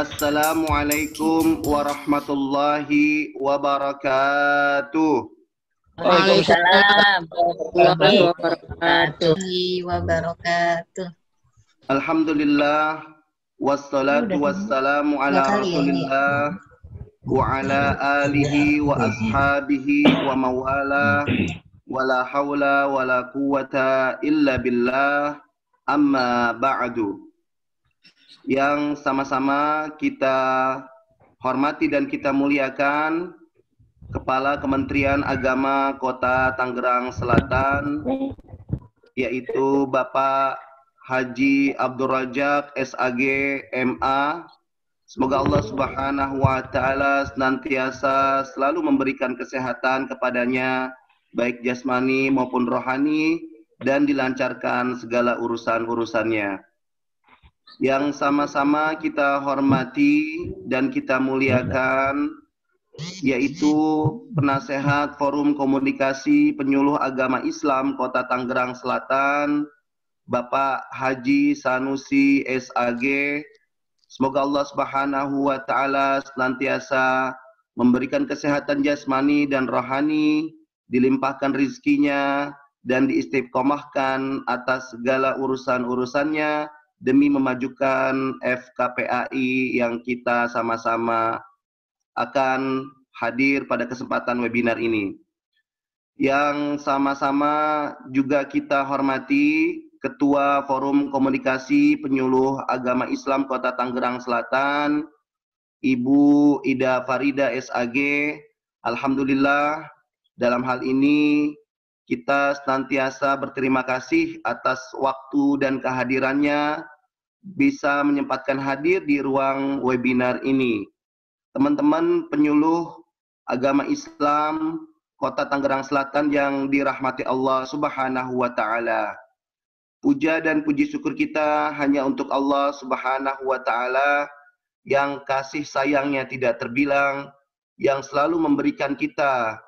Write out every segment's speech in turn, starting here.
Assalamualaikum warahmatullahi wabarakatuh. Waalaikumsalam warahmatullahi wabarakatuh. Alhamdulillah wassalatu wassalamu ala Rasulillah wa ala alihi wa ashabihi wa mawala wala hawla wala quwata illa billah, amma ba'du. Yang sama-sama kita hormati dan kita muliakan Kepala Kementerian Agama Kota Tangerang Selatan, yaitu Bapak Haji Abdul Rajak SAG MA. Semoga Allah Subhanahu wa Ta'ala senantiasa selalu memberikan kesehatan kepadanya, baik jasmani maupun rohani, dan dilancarkan segala urusan-urusannya. Yang sama-sama kita hormati dan kita muliakan, yaitu Penasehat Forum Komunikasi Penyuluh Agama Islam Kota Tangerang Selatan, Bapak Haji Sanusi SAG. Semoga Allah Subhanahu wa Ta'ala senantiasa memberikan kesehatan jasmani dan rohani, dilimpahkan rizkinya, dan diistiqomahkan atas segala urusan-urusannya demi memajukan FKPAI yang kita sama-sama akan hadir pada kesempatan webinar ini. Yang sama-sama juga kita hormati Ketua Forum Komunikasi Penyuluh Agama Islam Kota Tangerang Selatan, Ibu Ida Farida SAG. Alhamdulillah, dalam hal ini kita senantiasa berterima kasih atas waktu dan kehadirannya bisa menyempatkan hadir di ruang webinar ini. Teman-teman penyuluh agama Islam Kota Tangerang Selatan yang dirahmati Allah Subhanahu wa Ta'ala. Puja dan puji syukur kita hanya untuk Allah Subhanahu wa Ta'ala yang kasih sayangnya tidak terbilang, yang selalu memberikan kita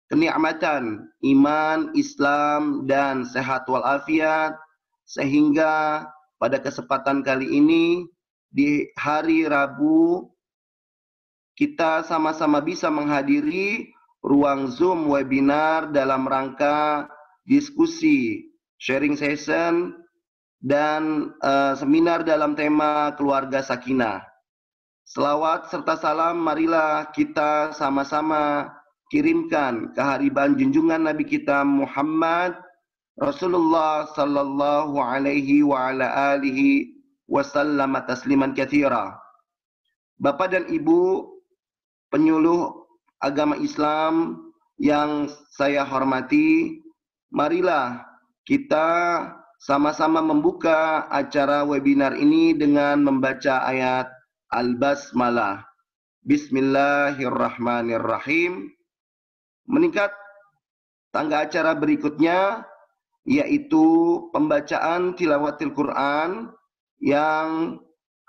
kenikmatan iman, Islam, dan sehat walafiat, sehingga pada kesempatan kali ini di hari Rabu kita sama-sama bisa menghadiri ruang Zoom webinar dalam rangka diskusi, sharing session, dan seminar dalam tema keluarga sakinah. Selawat serta salam marilah kita sama-sama kirimkan kehariban junjungan Nabi kita Muhammad Rasulullah sallallahu alaihi wa ala alihi wasallam tasliman katsira. Bapak dan Ibu penyuluh agama Islam yang saya hormati, marilah kita sama-sama membuka acara webinar ini dengan membaca ayat Al-Basmalah. Bismillahirrahmanirrahim. Meningkat tangga acara berikutnya, yaitu pembacaan tilawatil Quran yang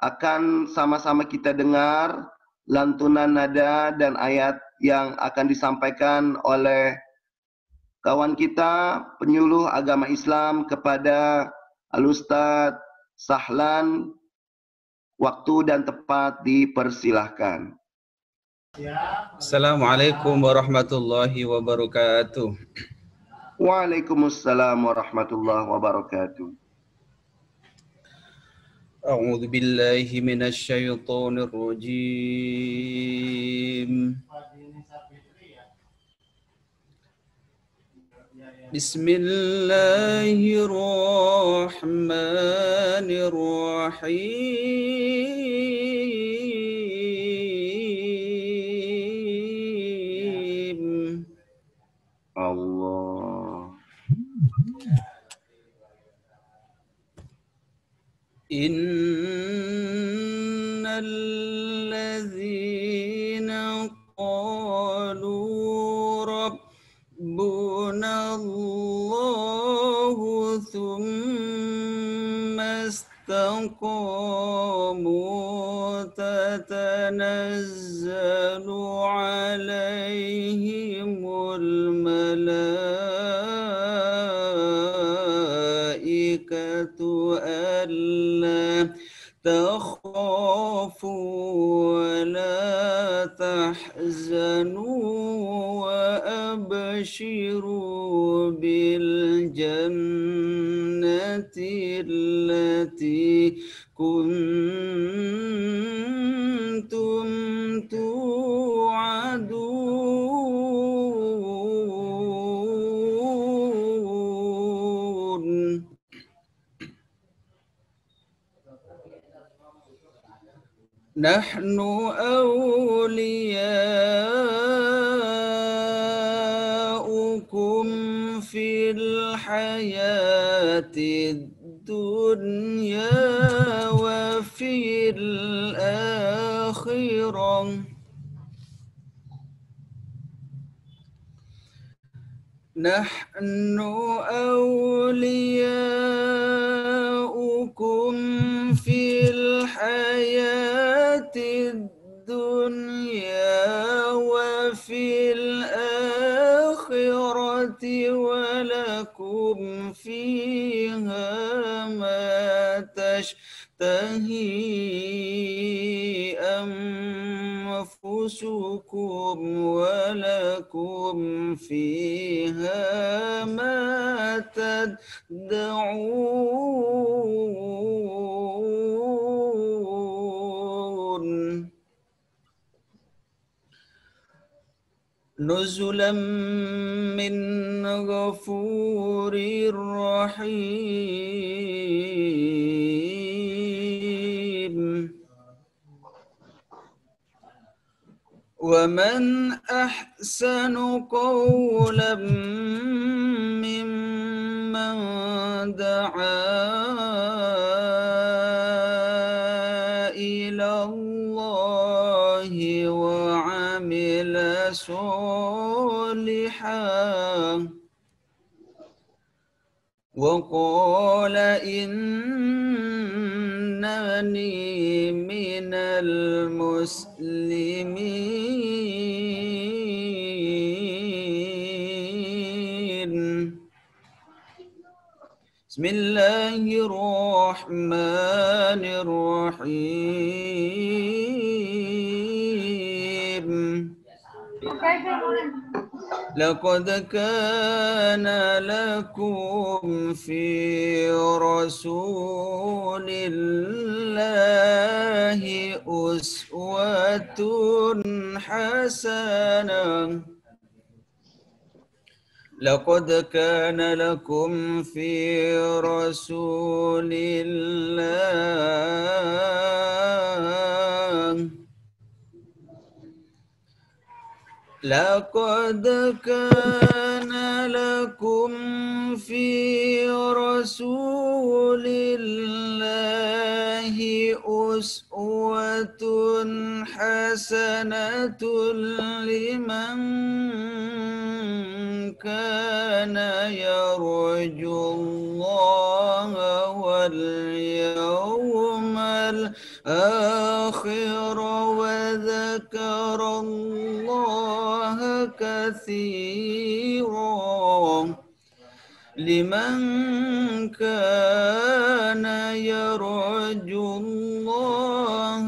akan sama-sama kita dengar lantunan nada dan ayat yang akan disampaikan oleh kawan kita penyuluh agama Islam kepada Al-Ustaz Sahlan. Waktu dan tempat dipersilahkan. Assalamualaikum warahmatullahi wabarakatuh. Waalaikumsalam warahmatullahi wabarakatuh. A'udzu billahi minasy syaithanir rajim. Bismillahirrahmanirrahim. Allah. Innal ladzina qalu rabbunallahu tsumma istaqamu tatanazzalu alaihimul malaikatu alla تخافوا ولا تحزنوا وأبشروا بالجنة التي كنتم توعدون. نحن أولياؤكم في الحياة الدنيا وفي الآخرة. نحن أولياؤكم في الحياة الدنيا وفي الآخرة ولكم فيها ما تشتهي أنفسكم ولكم فيها ما تدعون. نزلا من غفور رحيم. ومن أحسن قولا ممن دعا إلى الله وعمل صالحا وقال إنني من المسلمين. بسم الله الرحمن الرحيم. لقد كان لكم في رسول الله أسوة حسنة. لقد كان لكم في رسول الله لقد كان لكم في رسول الله أسوة حسنة لمن كان يرجو الله واليوم الآخر وذكر الله كثيرا. لمن كان يرجو الله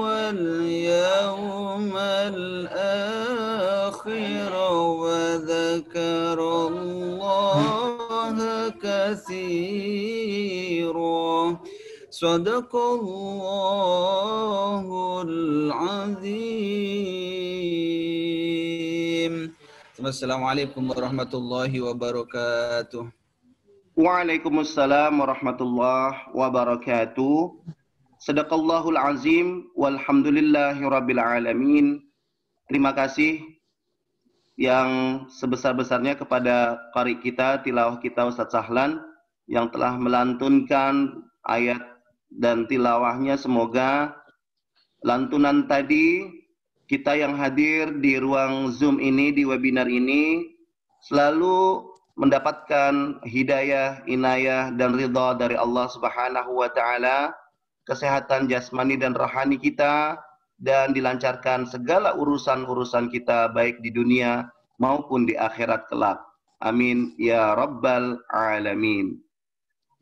واليوم الآخر وذكر الله كثيرا. صدق الله العظيم. Assalamualaikum warahmatullahi wabarakatuh. Waalaikumsalam warahmatullahi wabarakatuh. Sadaqallahul azim walhamdulillahi rabbil alamin. Terima kasih yang sebesar-besarnya kepada qari kita, tilawah kita Ustaz Sahlan yang telah melantunkan ayat dan tilawahnya. Semoga lantunan tadi kita yang hadir di ruang Zoom ini, di webinar ini, selalu mendapatkan hidayah, inayah, dan ridha dari Allah Subhanahu wa Ta'ala, kesehatan jasmani dan rohani kita, dan dilancarkan segala urusan-urusan kita, baik di dunia maupun di akhirat kelak. Amin ya Rabbal Alamin.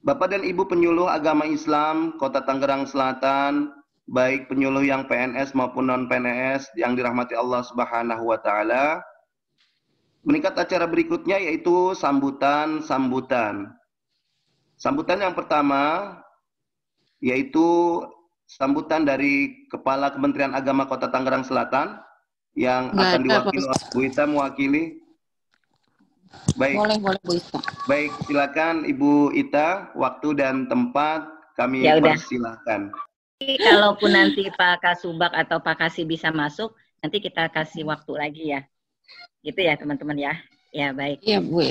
Bapak dan Ibu penyuluh agama Islam Kota Tangerang Selatan, baik penyuluh yang PNS maupun non-PNS yang dirahmati Allah Subhanahu wa taala. Meningkat acara berikutnya yaitu sambutan. Sambutan yang pertama yaitu sambutan dari Kepala Kementerian Agama Kota Tangerang Selatan yang akan diwakili oleh Bu Ita mewakili. Baik. Boleh Bu Ita. Baik, silakan Ibu Ita, waktu dan tempat kami persilahkan. Kalaupun nanti Pak Kasubag atau Pak Kasih bisa masuk, nanti kita kasih waktu lagi ya. Gitu ya teman-teman ya. Ya baik. Iya Bu.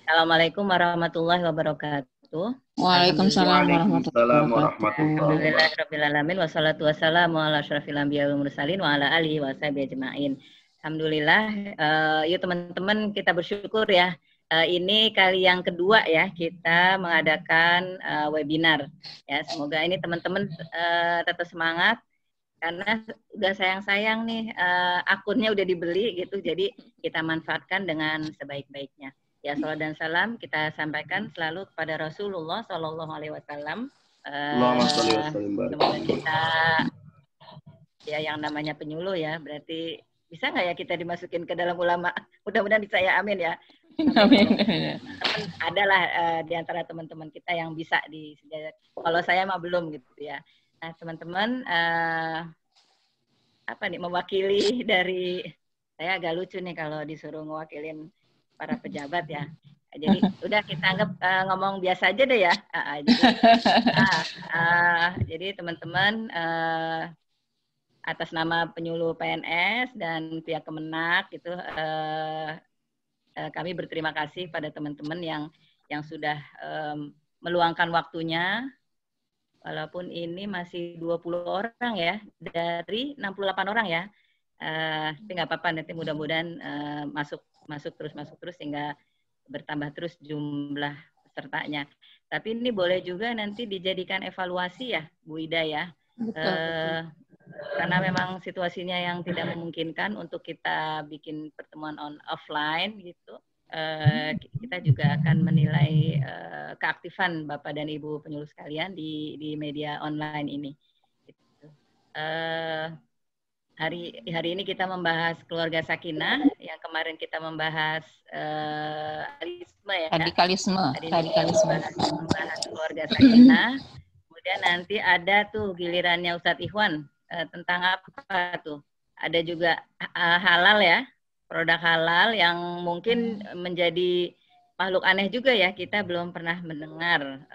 Assalamualaikum warahmatullahi wabarakatuh. Waalaikumsalam warahmatullahi wabarakatuh. Alhamdulillahirrabbilalamin. Wassalatu wassalamu ala asyrafil anbiya wal mursalin wa ala alihi wa sahbihi ajma'in. Alhamdulillah, yuk teman-teman kita bersyukur ya. Ini kali yang kedua ya kita mengadakan webinar. Ya, semoga ini teman-teman tetap semangat karena udah sayang-sayang nih akunnya udah dibeli gitu. Jadi kita manfaatkan dengan sebaik-baiknya. Ya, salam dan salam kita sampaikan selalu kepada Rasulullah Shallallahu Alaihi Wasallam. Semoga kita ya yang namanya penyuluh ya berarti. Bisa nggak ya kita dimasukin ke dalam ulama? Mudah-mudahan bisa ya, amin ya. Amin. Adalah di antara teman-teman kita yang bisa kalau saya mah belum gitu ya. Nah teman-teman, mewakili dari, saya agak lucu nih kalau disuruh ngewakilin para pejabat ya. Jadi udah kita anggap ngomong biasa aja deh ya. Jadi teman-teman, atas nama penyuluh PNS dan pihak Kemenak gitu kami berterima kasih pada teman-teman yang sudah meluangkan waktunya walaupun ini masih 20 orang ya dari 68 orang ya. Tapi nggak apa-apa nanti mudah-mudahan masuk terus sehingga bertambah terus jumlah pesertanya. Tapi ini boleh juga nanti dijadikan evaluasi ya Bu Ida ya. Karena memang situasinya yang tidak memungkinkan untuk kita bikin pertemuan offline gitu, kita juga akan menilai keaktifan Bapak dan Ibu penyuluh sekalian di media online ini. Hari ini kita membahas keluarga sakinah, yang kemarin kita membahas radikalisme ya. Radikalisme. Membahas keluarga sakinah. Kemudian nanti ada tuh gilirannya Ustadz Ikhwan. Tentang apa tuh? Ada juga halal ya, produk halal yang mungkin menjadi makhluk aneh juga ya, kita belum pernah mendengar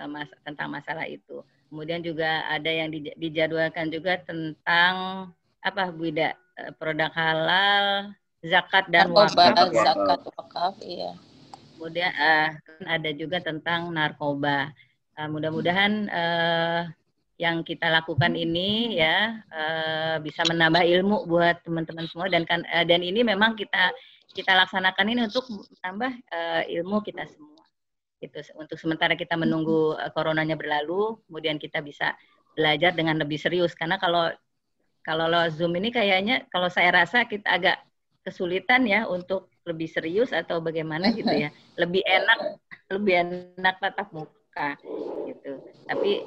tentang masalah itu. Kemudian juga ada yang dijadwalkan juga tentang apa Bu Ida, produk halal, zakat dan wakaf. Zakat wakaf, iya. Kemudian ada juga tentang narkoba. Mudah-mudahan yang kita lakukan ini ya bisa menambah ilmu buat teman-teman semua dan ini memang kita laksanakan ini untuk menambah ilmu kita semua. Itu untuk sementara kita menunggu coronanya berlalu, kemudian kita bisa belajar dengan lebih serius karena kalau Zoom ini kayaknya kalau saya rasa kita agak kesulitan ya untuk lebih serius atau bagaimana gitu ya. Lebih enak tatap muka gitu. Tapi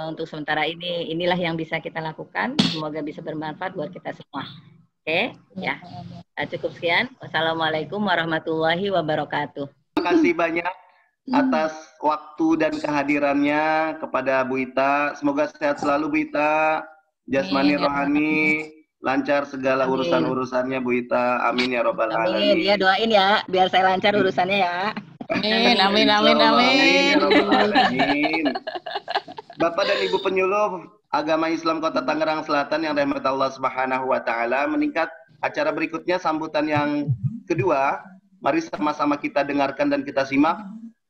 untuk sementara inilah yang bisa kita lakukan. Semoga bisa bermanfaat buat kita semua. Oke, ya. Cukup sekian. Wassalamualaikum warahmatullahi wabarakatuh. Terima kasih banyak atas waktu dan kehadirannya kepada Bu Ita. Semoga sehat selalu Bu Ita. Jasmani rohani, lancar segala urusan-urusannya Bu Ita. Amin ya robbal alamin. Amin. Ya doain ya biar saya lancar urusannya ya. Amin. Amin ya robbal alamin. Bapak dan Ibu penyuluh agama Islam Kota Tangerang Selatan yang dirahmati Allah Subhanahu wa taala, meningkat acara berikutnya sambutan yang kedua. Mari sama-sama kita dengarkan dan kita simak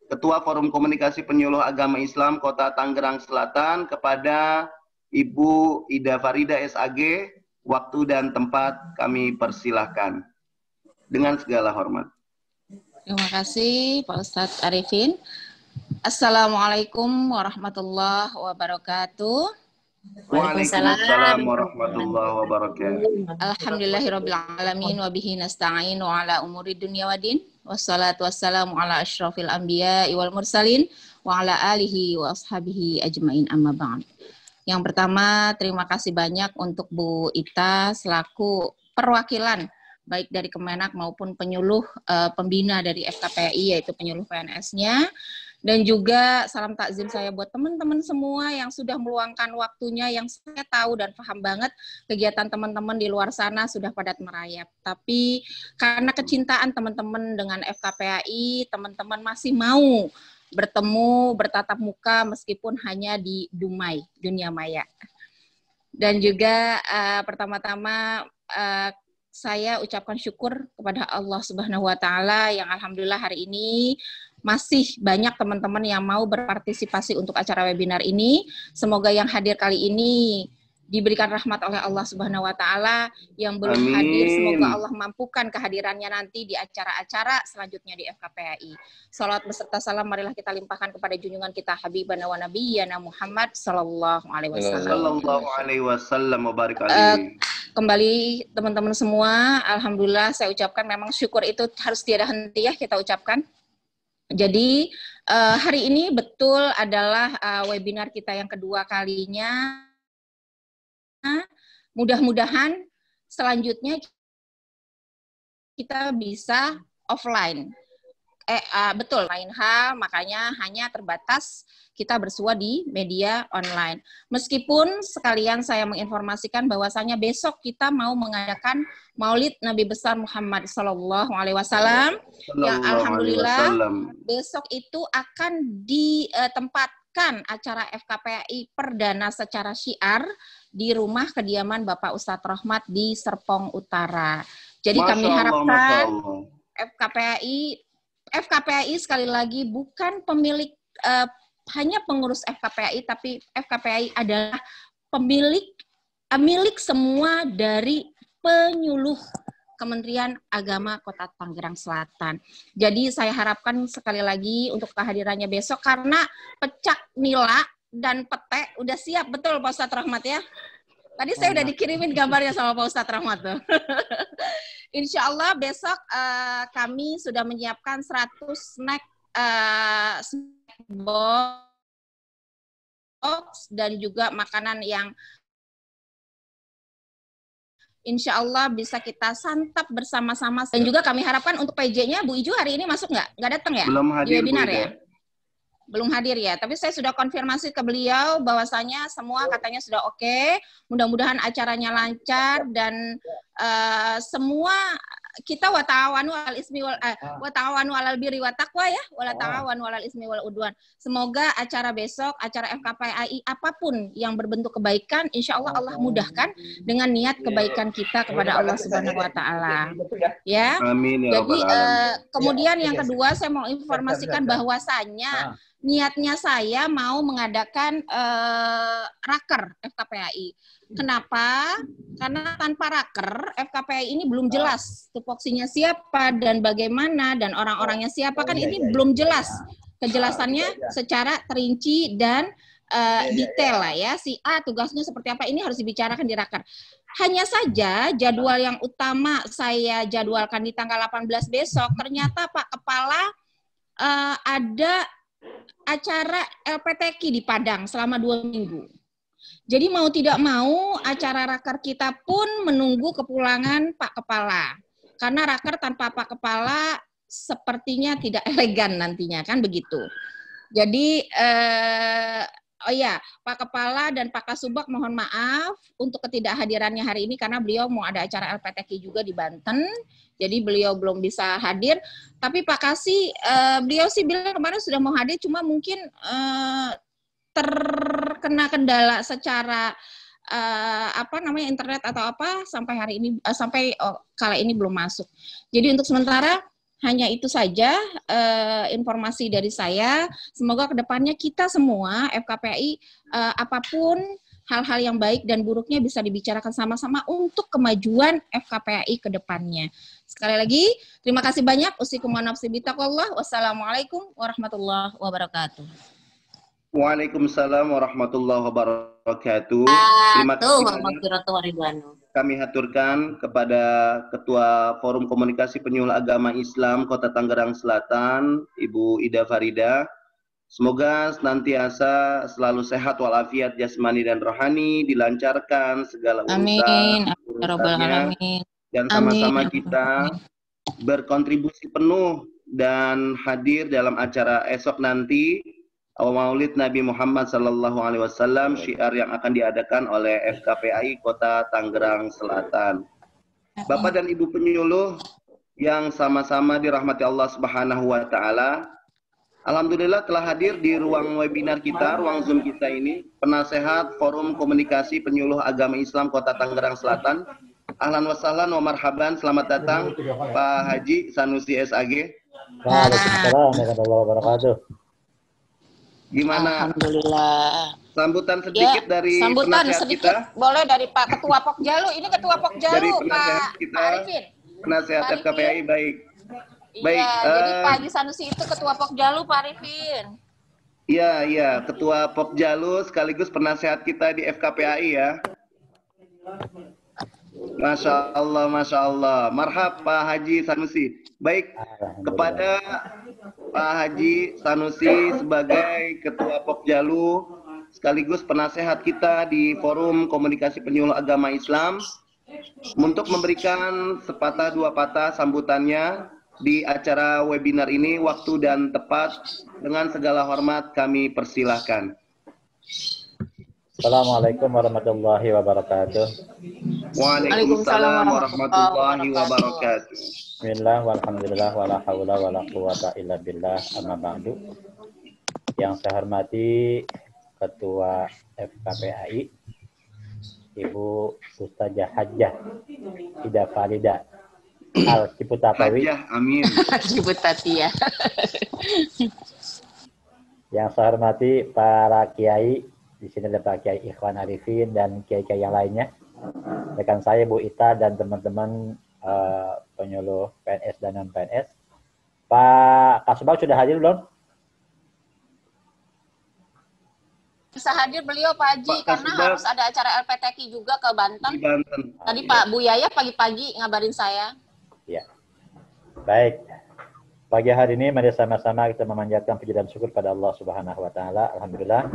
Ketua Forum Komunikasi Penyuluh Agama Islam Kota Tangerang Selatan kepada Ibu Ida Farida SAG. Waktu dan tempat kami persilahkan dengan segala hormat. Terima kasih Pak Ustadz Arifin. Assalamualaikum warahmatullahi wabarakatuh. Waalaikumsalam warahmatullahi wabarakatuh. Alhamdulillahirabbil alamin wa bihi nasta'in wa ala umuri dunya waddin. wassalatu wassalamu ala asyrafil anbiya wal mursalin wa ala alihi wa ashabihi ajmain amma ba'd. Yang pertama, terima kasih banyak untuk Bu Ita selaku perwakilan baik dari Kemenak maupun penyuluh pembina dari FKPI, yaitu penyuluh PNS-nya. Dan juga salam takzim saya buat teman-teman semua yang sudah meluangkan waktunya, yang saya tahu dan paham banget kegiatan teman-teman di luar sana sudah padat merayap. Tapi karena kecintaan teman-teman dengan FKPI, teman-teman masih mau bertemu, bertatap muka meskipun hanya di Dumai, dunia maya. Dan juga pertama-tama saya ucapkan syukur kepada Allah Subhanahu wa Ta'ala yang alhamdulillah hari ini masih banyak teman-teman yang mau berpartisipasi untuk acara webinar ini. Semoga yang hadir kali ini diberikan rahmat oleh Allah Subhanahu wa Ta'ala. Yang belum hadir, semoga Allah mampukan kehadirannya nanti di acara-acara selanjutnya di FKPI. Salawat beserta salam marilah kita limpahkan kepada junjungan kita Habibana wa Nabiyyana Muhammad sallallahu alaihi wasallam. Sallallahu alaihi wasallam wa barik alaihi. Kembali teman-teman semua, alhamdulillah saya ucapkan memang syukur itu harus tiada henti ya kita ucapkan. Jadi hari ini betul adalah webinar kita yang kedua kalinya. Mudah-mudahan selanjutnya kita bisa offline. Betul, lain hal, makanya hanya terbatas kita bersua di media online. Meskipun sekalian saya menginformasikan bahwasanya besok kita mau mengadakan Maulid Nabi besar Muhammad Sallallahu Alaihi Wasallam, yang alhamdulillah besok itu akan ditempatkan acara FKPI perdana secara syiar di rumah kediaman Bapak Ustadz Rahmat di Serpong Utara. Jadi kami harapkan FKPI sekali lagi bukan pemilik hanya pengurus FKPI, tapi FKPI adalah milik semua dari penyuluh Kementerian Agama Kota Tangerang Selatan. Jadi saya harapkan sekali lagi untuk kehadirannya besok karena pecak nila dan pete udah siap, betul Pak Ustadz Rahmat ya? Tadi saya udah dikirimin gambarnya sama Pak Ustadz Rahmat tuh. Insya Allah besok kami sudah menyiapkan 100 snack box dan juga makanan yang insya Allah bisa kita santap bersama-sama. Dan juga kami harapkan untuk PJ-nya Bu Iju hari ini masuk nggak? Nggak datang ya? Belum hadir, di webinar ya? Belum hadir ya, tapi saya sudah konfirmasi ke beliau bahwasanya semua katanya sudah oke. Mudah-mudahan acaranya lancar dan semua kita wata'awanu alal ismi wal wata'awanu alal birri wat taqwa ya, wala ta'awanu alal ismi wal udwan. Semoga acara besok, acara FKPI apapun yang berbentuk kebaikan, insya Allah Allah mudahkan dengan niat kebaikan kita kepada Allah Subhanahu wa Ta'ala. Ya. Amin ya Jadi kemudian yang kedua saya mau informasikan bahwasanya niatnya saya mau mengadakan raker FKPI. Kenapa? Karena tanpa raker FKPI ini belum jelas tupoksinya siapa dan bagaimana dan orang-orangnya siapa, kan ini belum jelas kejelasannya secara terinci dan detail lah ya. Si A tugasnya seperti apa, ini harus dibicarakan di raker. Hanya saja jadwal yang utama saya jadwalkan di tanggal 18 besok, ternyata Pak Kepala ada acara LPTQ di Padang selama 2 minggu. Jadi mau tidak mau acara raker kita pun menunggu kepulangan Pak Kepala. Karena raker tanpa Pak Kepala sepertinya tidak elegan nantinya, kan begitu. Jadi Pak Kepala dan Pak Kasubag mohon maaf untuk ketidakhadirannya hari ini karena beliau mau ada acara LPTQ juga di Banten. Jadi beliau belum bisa hadir. Tapi Pak Kasih, beliau sih bilang kemarin sudah mau hadir, cuma mungkin terkena kendala secara internet atau apa sampai hari ini kala ini belum masuk. Jadi untuk sementara hanya itu saja informasi dari saya. Semoga kedepannya kita semua FKPI apapun hal-hal yang baik dan buruknya bisa dibicarakan sama-sama untuk kemajuan FKPI ke depannya. Sekali lagi, terima kasih banyak. Usikum wa nafsi bitaqwallah. Wassalamualaikum warahmatullahi wabarakatuh. Waalaikumsalam warahmatullahi wabarakatuh. Terima kasih. kami haturkan kepada Ketua Forum Komunikasi Penyuluh Agama Islam Kota Tangerang Selatan, Ibu Ida Farida. Semoga senantiasa selalu sehat walafiat jasmani dan rohani, dilancarkan segala urusannya, dan sama-sama kita berkontribusi penuh dan hadir dalam acara esok nanti, Maulid Nabi Muhammad SAW, syiar yang akan diadakan oleh FKPAI Kota Tangerang Selatan. Bapak dan Ibu penyuluh yang sama-sama dirahmati Allah Subhanahu wa Ta'ala, alhamdulillah telah hadir di ruang webinar kita, ruang Zoom kita ini, penasehat Forum Komunikasi Penyuluh Agama Islam Kota Tangerang Selatan. Ahlan wa sahlan wa marhaban, selamat datang Pak Haji Sanusi SAG. Waalaikumsalam warahmatullahi wabarakatuh. Gimana? Alhamdulillah. Sambutan sedikit dari penasehat sedikit kita. Boleh dari Pak Ketua Pokjalu. Ini Ketua Pokjalu, Dari penasehat Pak kita, Arifin. Penasehat FKPAI, baik. Baik, Iya, jadi Pak Haji Sanusi itu Ketua Pokjalu, Pak Arifin. Iya, Ketua Pokjalu sekaligus penasehat kita di FKPAI ya. Masya Allah. Marhab Pak Haji Sanusi. Baik, kepada Pak Haji Sanusi sebagai Ketua Pokjalu sekaligus penasehat kita di Forum Komunikasi Penyuluh Agama Islam untuk memberikan sepatah dua patah sambutannya di acara webinar ini, waktu dan tepat, dengan segala hormat kami persilahkan. Assalamualaikum warahmatullahi wabarakatuh. Waalaikumsalam warahmatullahi wabarakatuh. Bismillah, walhamdulillah, wala hawla wala quwata illa billah, amma ba'du. Yang saya hormati Ketua FKPAI, Ibu Ustazah Hajjah Ida Farida Al-Ciputatawi. Hajjah, amin. Ciputatia. Yang saya hormati para kiai, di sini ada Pak Kiai Ikhwan Arifin dan kiai-kiai yang lainnya. Rekan saya Bu Ita dan teman-teman penyuluh PNS dan non-PNS. Pak Kasubag sudah hadir belum? Bisa hadir beliau Pak Haji, karena harus ada acara LPTQ juga ke Banten. Di Banten. Tadi Pak Bu Yaya pagi-pagi ngabarin saya. Ya. Baik. Pagi hari ini mari sama-sama kita memanjatkan puji dan syukur pada Allah Subhanahu wa Ta'ala. Alhamdulillah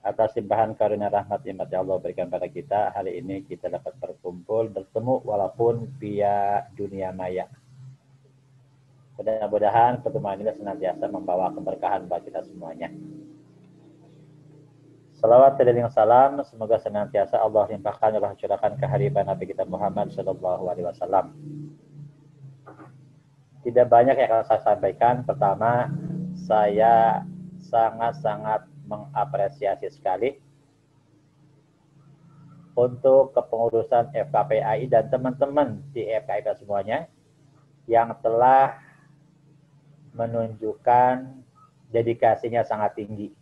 atas limpahan karunia rahmat nikmat yang Allah berikan pada kita, hari ini kita dapat berkumpul, bertemu walaupun via dunia maya. Mudah-mudahan pertemuan ini senantiasa membawa keberkahan bagi kita semuanya. Salawat dan salam semoga senantiasa Allah limpahkan, Allah curahkan ke hariban Nabi kita Muhammad Sallallahu Alaihi Wasallam. Tidak banyak yang akan saya sampaikan. Pertama, saya sangat-sangat mengapresiasi sekali untuk kepengurusan FKPAI dan teman-teman di FKPAI semuanya yang telah menunjukkan dedikasinya sangat tinggi,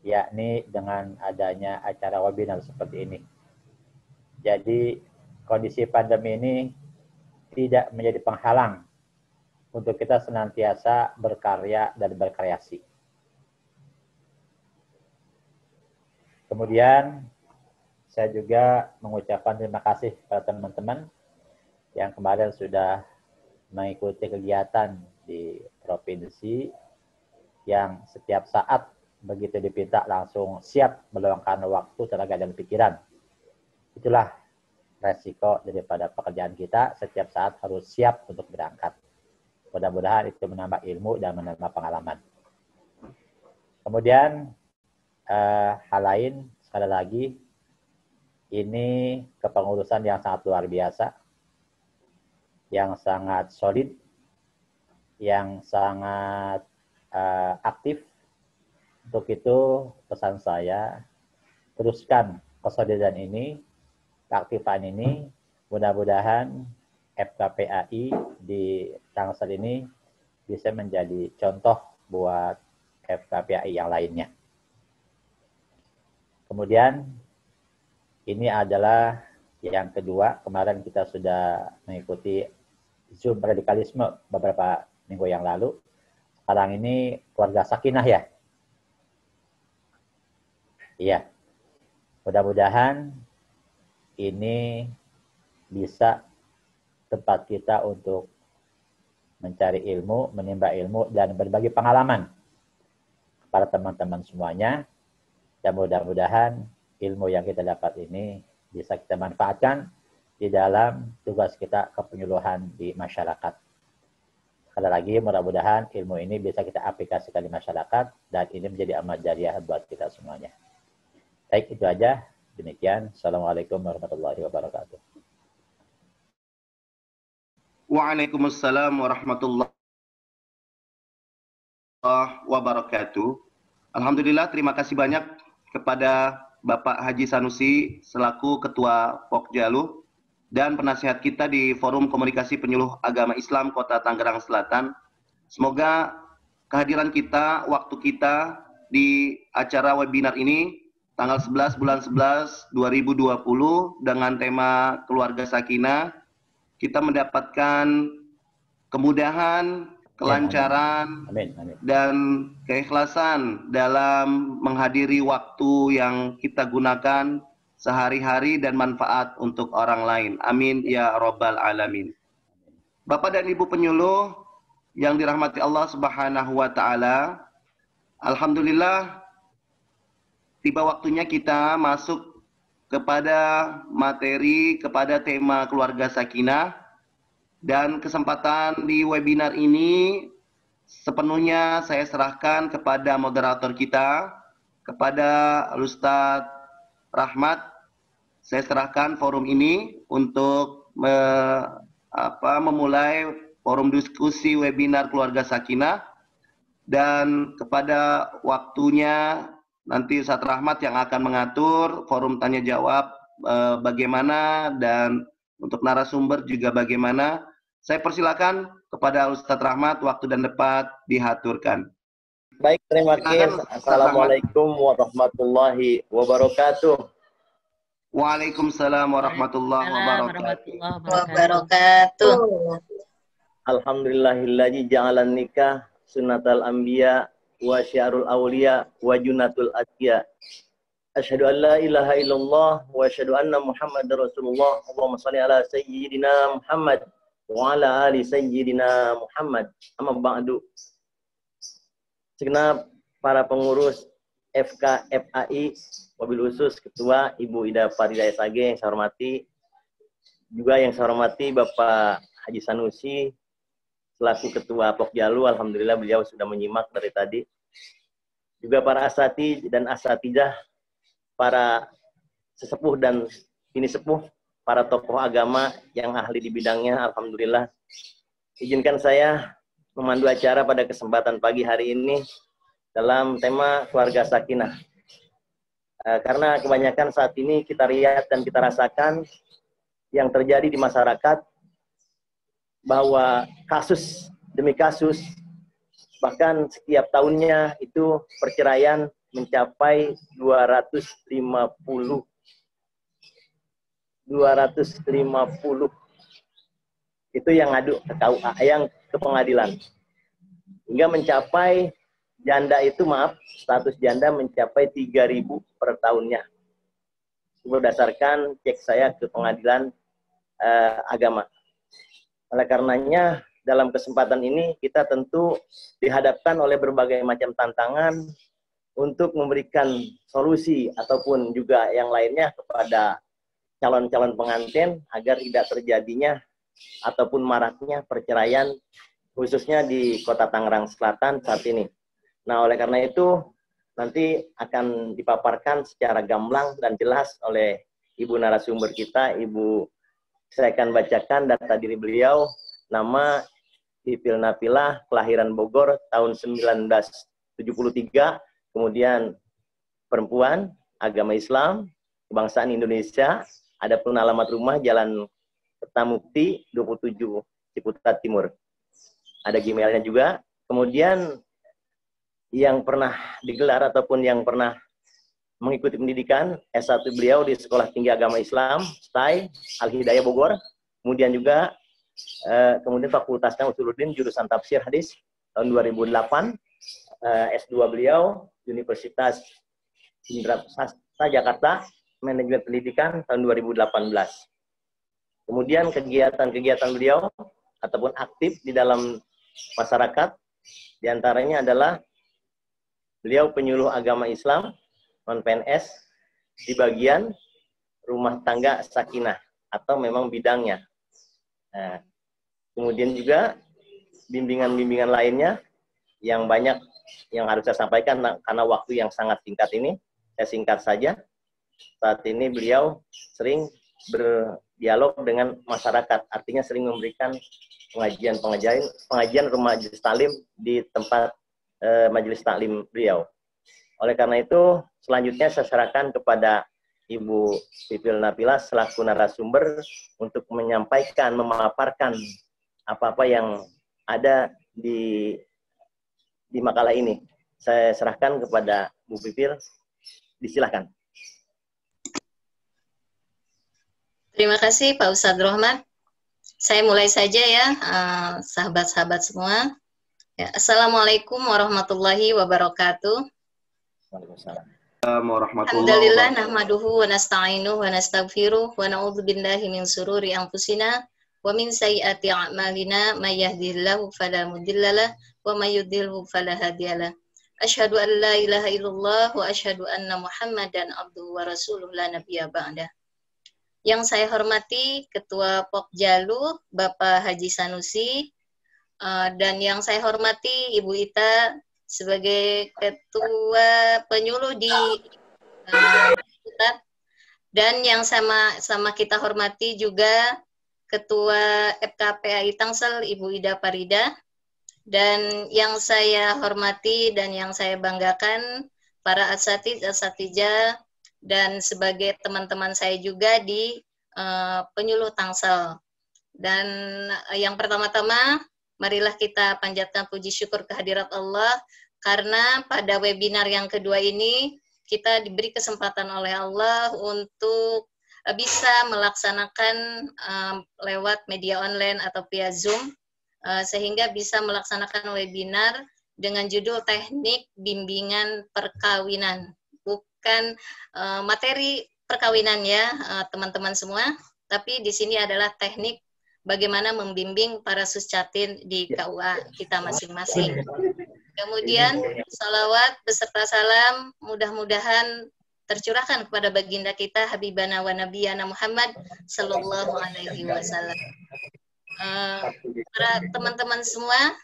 yakni dengan adanya acara webinar seperti ini. Jadi kondisi pandemi ini tidak menjadi penghalang untuk kita senantiasa berkarya dan berkreasi. Kemudian saya juga mengucapkan terima kasih kepada teman-teman yang kemarin sudah mengikuti kegiatan di provinsi, yang setiap saat begitu dipinta langsung siap meluangkan waktu, tenaga, dan pikiran. Itulah resiko daripada pekerjaan kita, setiap saat harus siap untuk berangkat. Mudah-mudahan itu menambah ilmu dan menambah pengalaman. Kemudian hal lain, sekali lagi, ini kepengurusan yang sangat luar biasa, yang sangat solid, yang sangat aktif. Untuk itu pesan saya, teruskan kesolidan ini, keaktifan ini, mudah-mudahan FKPAI di Tangsel ini bisa menjadi contoh buat FKPAI yang lainnya. Kemudian ini adalah yang kedua, kemarin kita sudah mengikuti Zoom radikalisme beberapa minggu yang lalu. Sekarang ini keluarga sakinah ya. Iya. Mudah-mudahan ini bisa tempat kita untuk mencari ilmu, menimba ilmu, dan berbagi pengalaman kepada teman-teman semuanya. Dan mudah-mudahan ilmu yang kita dapat ini bisa kita manfaatkan di dalam tugas kita kepenyuluhan di masyarakat. Sekali lagi, mudah-mudahan ilmu ini bisa kita aplikasikan di masyarakat dan ini menjadi amal jariah buat kita semuanya. Baik, itu aja. Demikian. Assalamualaikum warahmatullahi wabarakatuh. Waalaikumsalam warahmatullahi wabarakatuh. Alhamdulillah, terima kasih banyak kepada Bapak Haji Sanusi selaku Ketua Pokjalu dan penasihat kita di Forum Komunikasi Penyuluh Agama Islam Kota Tangerang Selatan. Semoga kehadiran kita, waktu kita di acara webinar ini tanggal 11 bulan 11 2020 dengan tema Keluarga Sakinah, kita mendapatkan kemudahan, kelancaran, dan keikhlasan dalam menghadiri waktu yang kita gunakan sehari-hari dan manfaat untuk orang lain. Amin ya Rabbal Alamin. Bapak dan Ibu penyuluh yang dirahmati Allah Subhanahu wa Ta'ala, alhamdulillah tiba waktunya kita masuk kepada materi, kepada tema keluarga sakinah, dan kesempatan di webinar ini sepenuhnya saya serahkan kepada moderator kita, kepada Ustadz Rahmat. Saya serahkan forum ini untuk memulai forum diskusi webinar keluarga sakinah, dan kepada waktunya nanti Ustadz Rahmat yang akan mengatur forum tanya jawab bagaimana, dan untuk narasumber juga bagaimana. Saya persilakan kepada Ustadz Rahmat, waktu dan tempat dihaturkan. Baik, terima kasih. Assalamualaikum warahmatullahi wabarakatuh. Waalaikumsalam warahmatullahi wabarakatuh. Alhamdulillahilladzi ja'alan nikah sunnatal anbiya wa syiarul awliya wa junatul atqiya. Asyhadu an la ilaha illallah wa asyhadu anna Muhammadar Rasulullah. Allahumma shalli ala sayyidina Muhammad wa ala ali sayyidina Muhammad. Amma ba'du. Segenap para pengurus FK FAI, wabil khusus Ketua Ibu Ida Farida SAG yang saya hormati, juga yang saya hormati Bapak Haji Sanusi selaku Ketua Pokjalu. Alhamdulillah beliau sudah menyimak dari tadi. Juga para asatidz dan asatidzah, para sesepuh dan ini sepuh, para tokoh agama yang ahli di bidangnya. Alhamdulillah. Izinkan saya memandu acara pada kesempatan pagi hari ini dalam tema keluarga sakinah. Karena kebanyakan saat ini kita lihat dan kita rasakan yang terjadi di masyarakat, bahwa kasus demi kasus, bahkan setiap tahunnya itu perceraian mencapai 250. Itu yang ngadu ke KUA, yang ke pengadilan. Hingga mencapai janda itu, status janda mencapai 3.000 per tahunnya. Berdasarkan cek saya ke pengadilan agama. Oleh karenanya, dalam kesempatan ini kita tentu dihadapkan oleh berbagai macam tantangan untuk memberikan solusi ataupun juga yang lainnya kepada calon-calon pengantin agar tidak terjadinya ataupun maraknya perceraian khususnya di Kota Tangerang Selatan saat ini. Nah, oleh karena itu nanti akan dipaparkan secara gamblang dan jelas oleh Ibu narasumber kita, Ibu. Saya akan bacakan data diri beliau, nama Ipil Nafilah, kelahiran Bogor tahun 1973, kemudian perempuan, agama Islam, kebangsaan Indonesia, adapun alamat rumah Jalan Kertamukti 27 Ciputat Timur. Ada Gmailnya juga. Kemudian yang pernah digelar ataupun yang pernah mengikuti pendidikan S1 beliau di Sekolah Tinggi Agama Islam STAI Al-Hidayah Bogor. Kemudian juga kemudian fakultasnya Usuluddin jurusan Tafsir Hadis tahun 2008. S2 beliau Universitas Indraprasta Jakarta Manajemen Pendidikan tahun 2018. Kemudian kegiatan-kegiatan beliau ataupun aktif di dalam masyarakat, diantaranya adalah beliau penyuluh agama Islam non-PNS di bagian rumah tangga sakinah atau memang bidangnya. Nah, kemudian juga bimbingan-bimbingan lainnya yang banyak yang harus saya sampaikan karena waktu yang sangat singkat ini, saya singkat saja. Saat ini beliau sering berdialog dengan masyarakat, artinya sering memberikan pengajian rumah majelis taklim di tempat majelis taklim beliau. Oleh karena itu, selanjutnya saya serahkan kepada Ibu Pipil Napila selaku narasumber untuk menyampaikan, memaparkan apa-apa yang ada di makalah ini. Saya serahkan kepada Bu Pipil, disilahkan. Terima kasih Pak Ustadz Rohman. Saya mulai saja ya, sahabat-sahabat semua. Ya, Assalamualaikum warahmatullahi wabarakatuh. Waalaikumsalam. Alhamdulillah nahmaduhu wa nasta'inuhu wa nastaghfiruh wa na'udzu billahi min sururi anfusina wa min sayyiati a'malina may yahdihillahu fala mudhillalah wa may yudhlilhu fala hadiyalah. Asyhadu an la ilaha illallah wa asyhadu anna Muhammadan abduhu wa rasuluh la nabiyya ba'dah. Yang saya hormati Ketua Pokjalu Bapak Haji Sanusi, dan yang saya hormati Ibu Ita sebagai Ketua Penyuluh di Pusat, dan yang sama kita hormati juga Ketua FKPAI Tangsel Ibu Ida Parida, dan yang saya hormati dan yang saya banggakan para asatidz-asatijah dan sebagai teman-teman saya juga di penyuluh Tangsel. Dan yang pertama-tama, marilah kita panjatkan puji syukur kehadirat Allah, karena pada webinar yang kedua ini, kita diberi kesempatan oleh Allah untuk bisa melaksanakan lewat media online atau via Zoom, sehingga bisa melaksanakan webinar dengan judul Teknik Bimbingan Perkawinan. Bukan materi perkawinan ya teman-teman semua, tapi di sini adalah teknik bagaimana membimbing para suscatin di KUA kita masing-masing. Kemudian salawat beserta salam mudah-mudahan tercurahkan kepada baginda kita Habibana wa Nabiyana Muhammad Sallallahu Alaihi Wasallam. Para teman-teman semua,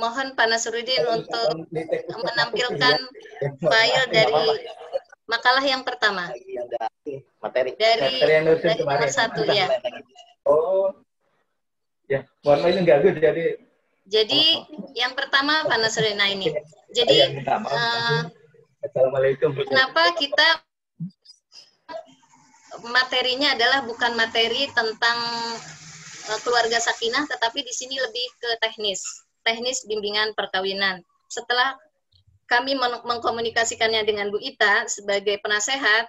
mohon Pak Nasruddin untuk menampilkan file dari makalah yang pertama. Dari nomor 1 ya. Oh, ya, warnanya enggak good jadi. Jadi yang pertama Pak Nasruddin, nah ini. Jadi Assalamualaikum. Kenapa kita materinya adalah bukan materi tentang keluarga sakinah, tetapi di sini lebih ke teknis bimbingan perkawinan. Setelah kami mengkomunikasikannya dengan Bu Ita sebagai penasehat,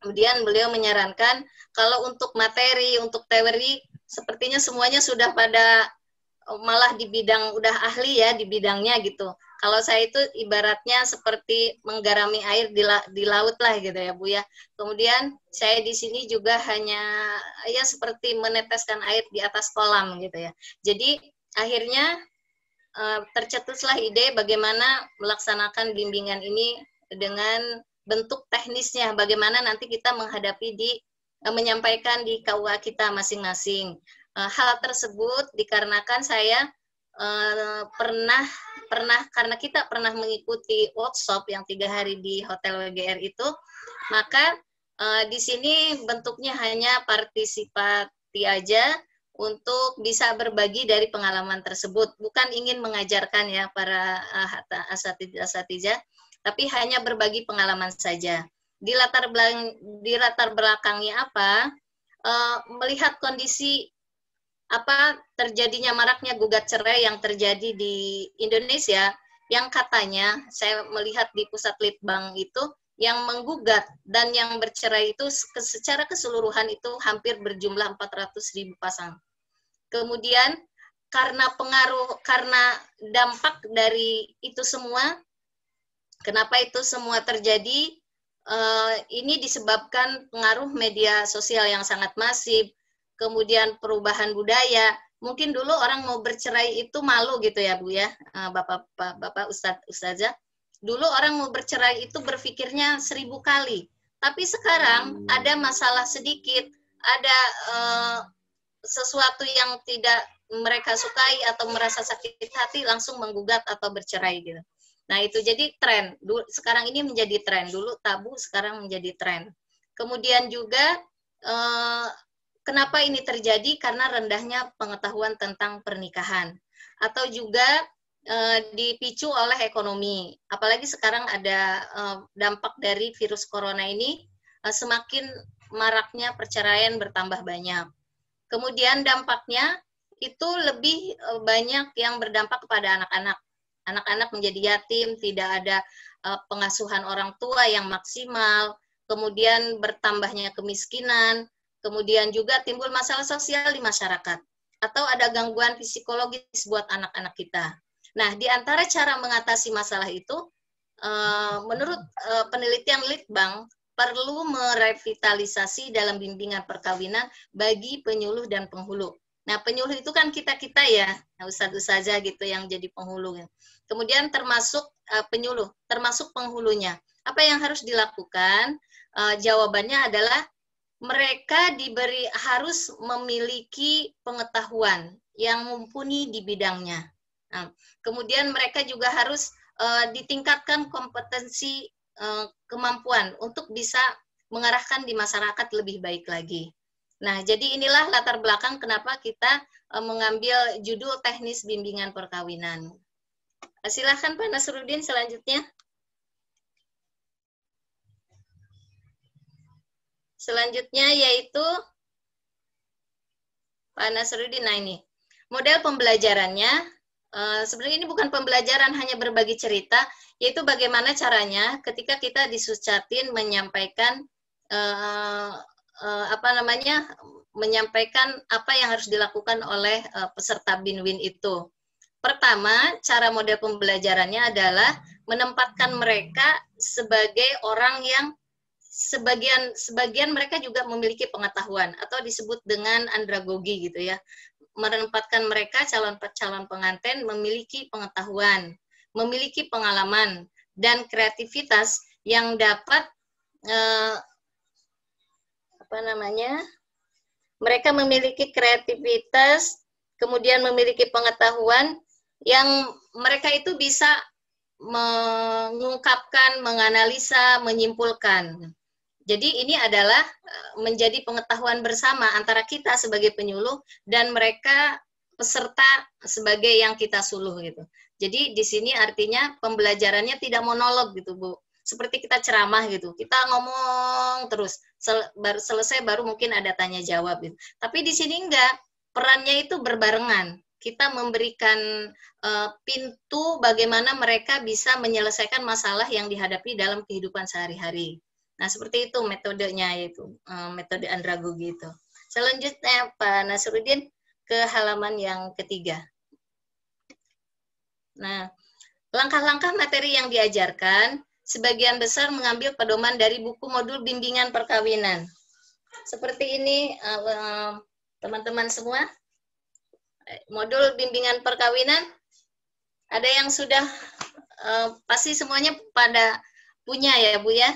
kemudian beliau menyarankan kalau untuk materi, untuk teori, sepertinya semuanya sudah pada malah di bidang udah ahli ya di bidangnya gitu. Kalau saya itu ibaratnya seperti menggarami air di laut lah gitu ya Bu ya. Kemudian saya di sini juga hanya ya seperti meneteskan air di atas kolam gitu ya. Jadi akhirnya tercetuslah ide bagaimana melaksanakan bimbingan ini dengan bentuk teknisnya, bagaimana nanti kita menghadapi menyampaikan di KUA kita masing-masing. Hal tersebut dikarenakan saya karena kita pernah mengikuti workshop yang 3 hari di Hotel WGR itu, maka di sini bentuknya hanya partisipasi aja untuk bisa berbagi dari pengalaman tersebut, bukan ingin mengajarkan ya para asatidz-asatijah, tapi hanya berbagi pengalaman saja. Di latar belakangnya apa? Melihat kondisi apa terjadinya maraknya gugat cerai yang terjadi di Indonesia, yang katanya saya melihat di pusat litbang itu yang menggugat dan yang bercerai itu secara keseluruhan itu hampir berjumlah 400.000 pasang. Kemudian karena dampak dari itu semua, kenapa itu semua terjadi? ini disebabkan pengaruh media sosial yang sangat masif, kemudian perubahan budaya. Mungkin dulu orang mau bercerai itu malu gitu ya Bu ya, Bapak Ustazah. Dulu orang mau bercerai itu berpikirnya 1000 kali. Tapi sekarang ada masalah sedikit, ada sesuatu yang tidak mereka sukai atau merasa sakit hati langsung menggugat atau bercerai gitu. Nah itu jadi tren. Sekarang ini menjadi tren. Dulu tabu, sekarang menjadi tren. Kemudian juga kenapa ini terjadi? Karena rendahnya pengetahuan tentang pernikahan. Atau juga dipicu oleh ekonomi. Apalagi sekarang ada dampak dari virus corona ini, semakin maraknya perceraian bertambah banyak. Kemudian dampaknya itu lebih banyak yang berdampak kepada anak-anak. Anak-anak menjadi yatim, tidak ada pengasuhan orang tua yang maksimal, kemudian bertambahnya kemiskinan, kemudian juga timbul masalah sosial di masyarakat, atau ada gangguan psikologis buat anak-anak kita. Nah, di antara cara mengatasi masalah itu, menurut penelitian Litbang, perlu merevitalisasi dalam bimbingan perkawinan bagi penyuluh dan penghulu. Nah, penyuluh itu kan kita-kita ya, ustaz-ustazah gitu yang jadi penghulu. Kemudian termasuk penyuluh, termasuk penghulunya. Apa yang harus dilakukan? Jawabannya adalah mereka harus memiliki pengetahuan yang mumpuni di bidangnya. Nah, kemudian mereka juga harus ditingkatkan kompetensi kemampuan untuk bisa mengarahkan di masyarakat lebih baik lagi. Nah, jadi inilah latar belakang kenapa kita mengambil judul teknis bimbingan perkawinan. Silahkan Pak Nasruddin selanjutnya. Selanjutnya yaitu Pak Nasruddin. Nah ini, model pembelajarannya, sebenarnya ini bukan pembelajaran, hanya berbagi cerita, yaitu bagaimana caranya ketika kita di Suscatin menyampaikan menyampaikan apa yang harus dilakukan oleh peserta BINWIN itu. Pertama, cara model pembelajarannya adalah menempatkan mereka sebagai orang yang sebagian mereka juga memiliki pengetahuan atau disebut dengan andragogi gitu ya. Menempatkan mereka calon pengantin memiliki pengetahuan, memiliki pengalaman dan kreativitas yang dapat mereka memiliki kreativitas, kemudian memiliki pengetahuan yang mereka itu bisa mengungkapkan, menganalisa, menyimpulkan. Jadi ini adalah menjadi pengetahuan bersama antara kita sebagai penyuluh dan mereka peserta sebagai yang kita suluh gitu. Jadi di sini artinya pembelajarannya tidak monolog gitu Bu. Seperti kita ceramah gitu, kita ngomong terus, baru selesai baru mungkin ada tanya jawab gitu. Tapi di sini enggak, perannya itu berbarengan. Kita memberikan pintu bagaimana mereka bisa menyelesaikan masalah yang dihadapi dalam kehidupan sehari-hari. Nah seperti itu metodenya, yaitu metode andragogi itu. Selanjutnya Pak Nasruddin ke halaman yang ketiga. Nah, langkah-langkah materi yang diajarkan sebagian besar mengambil pedoman dari buku modul bimbingan perkawinan. Seperti ini teman-teman semua. Modul bimbingan perkawinan ada yang sudah pasti semuanya pada punya ya Bu ya.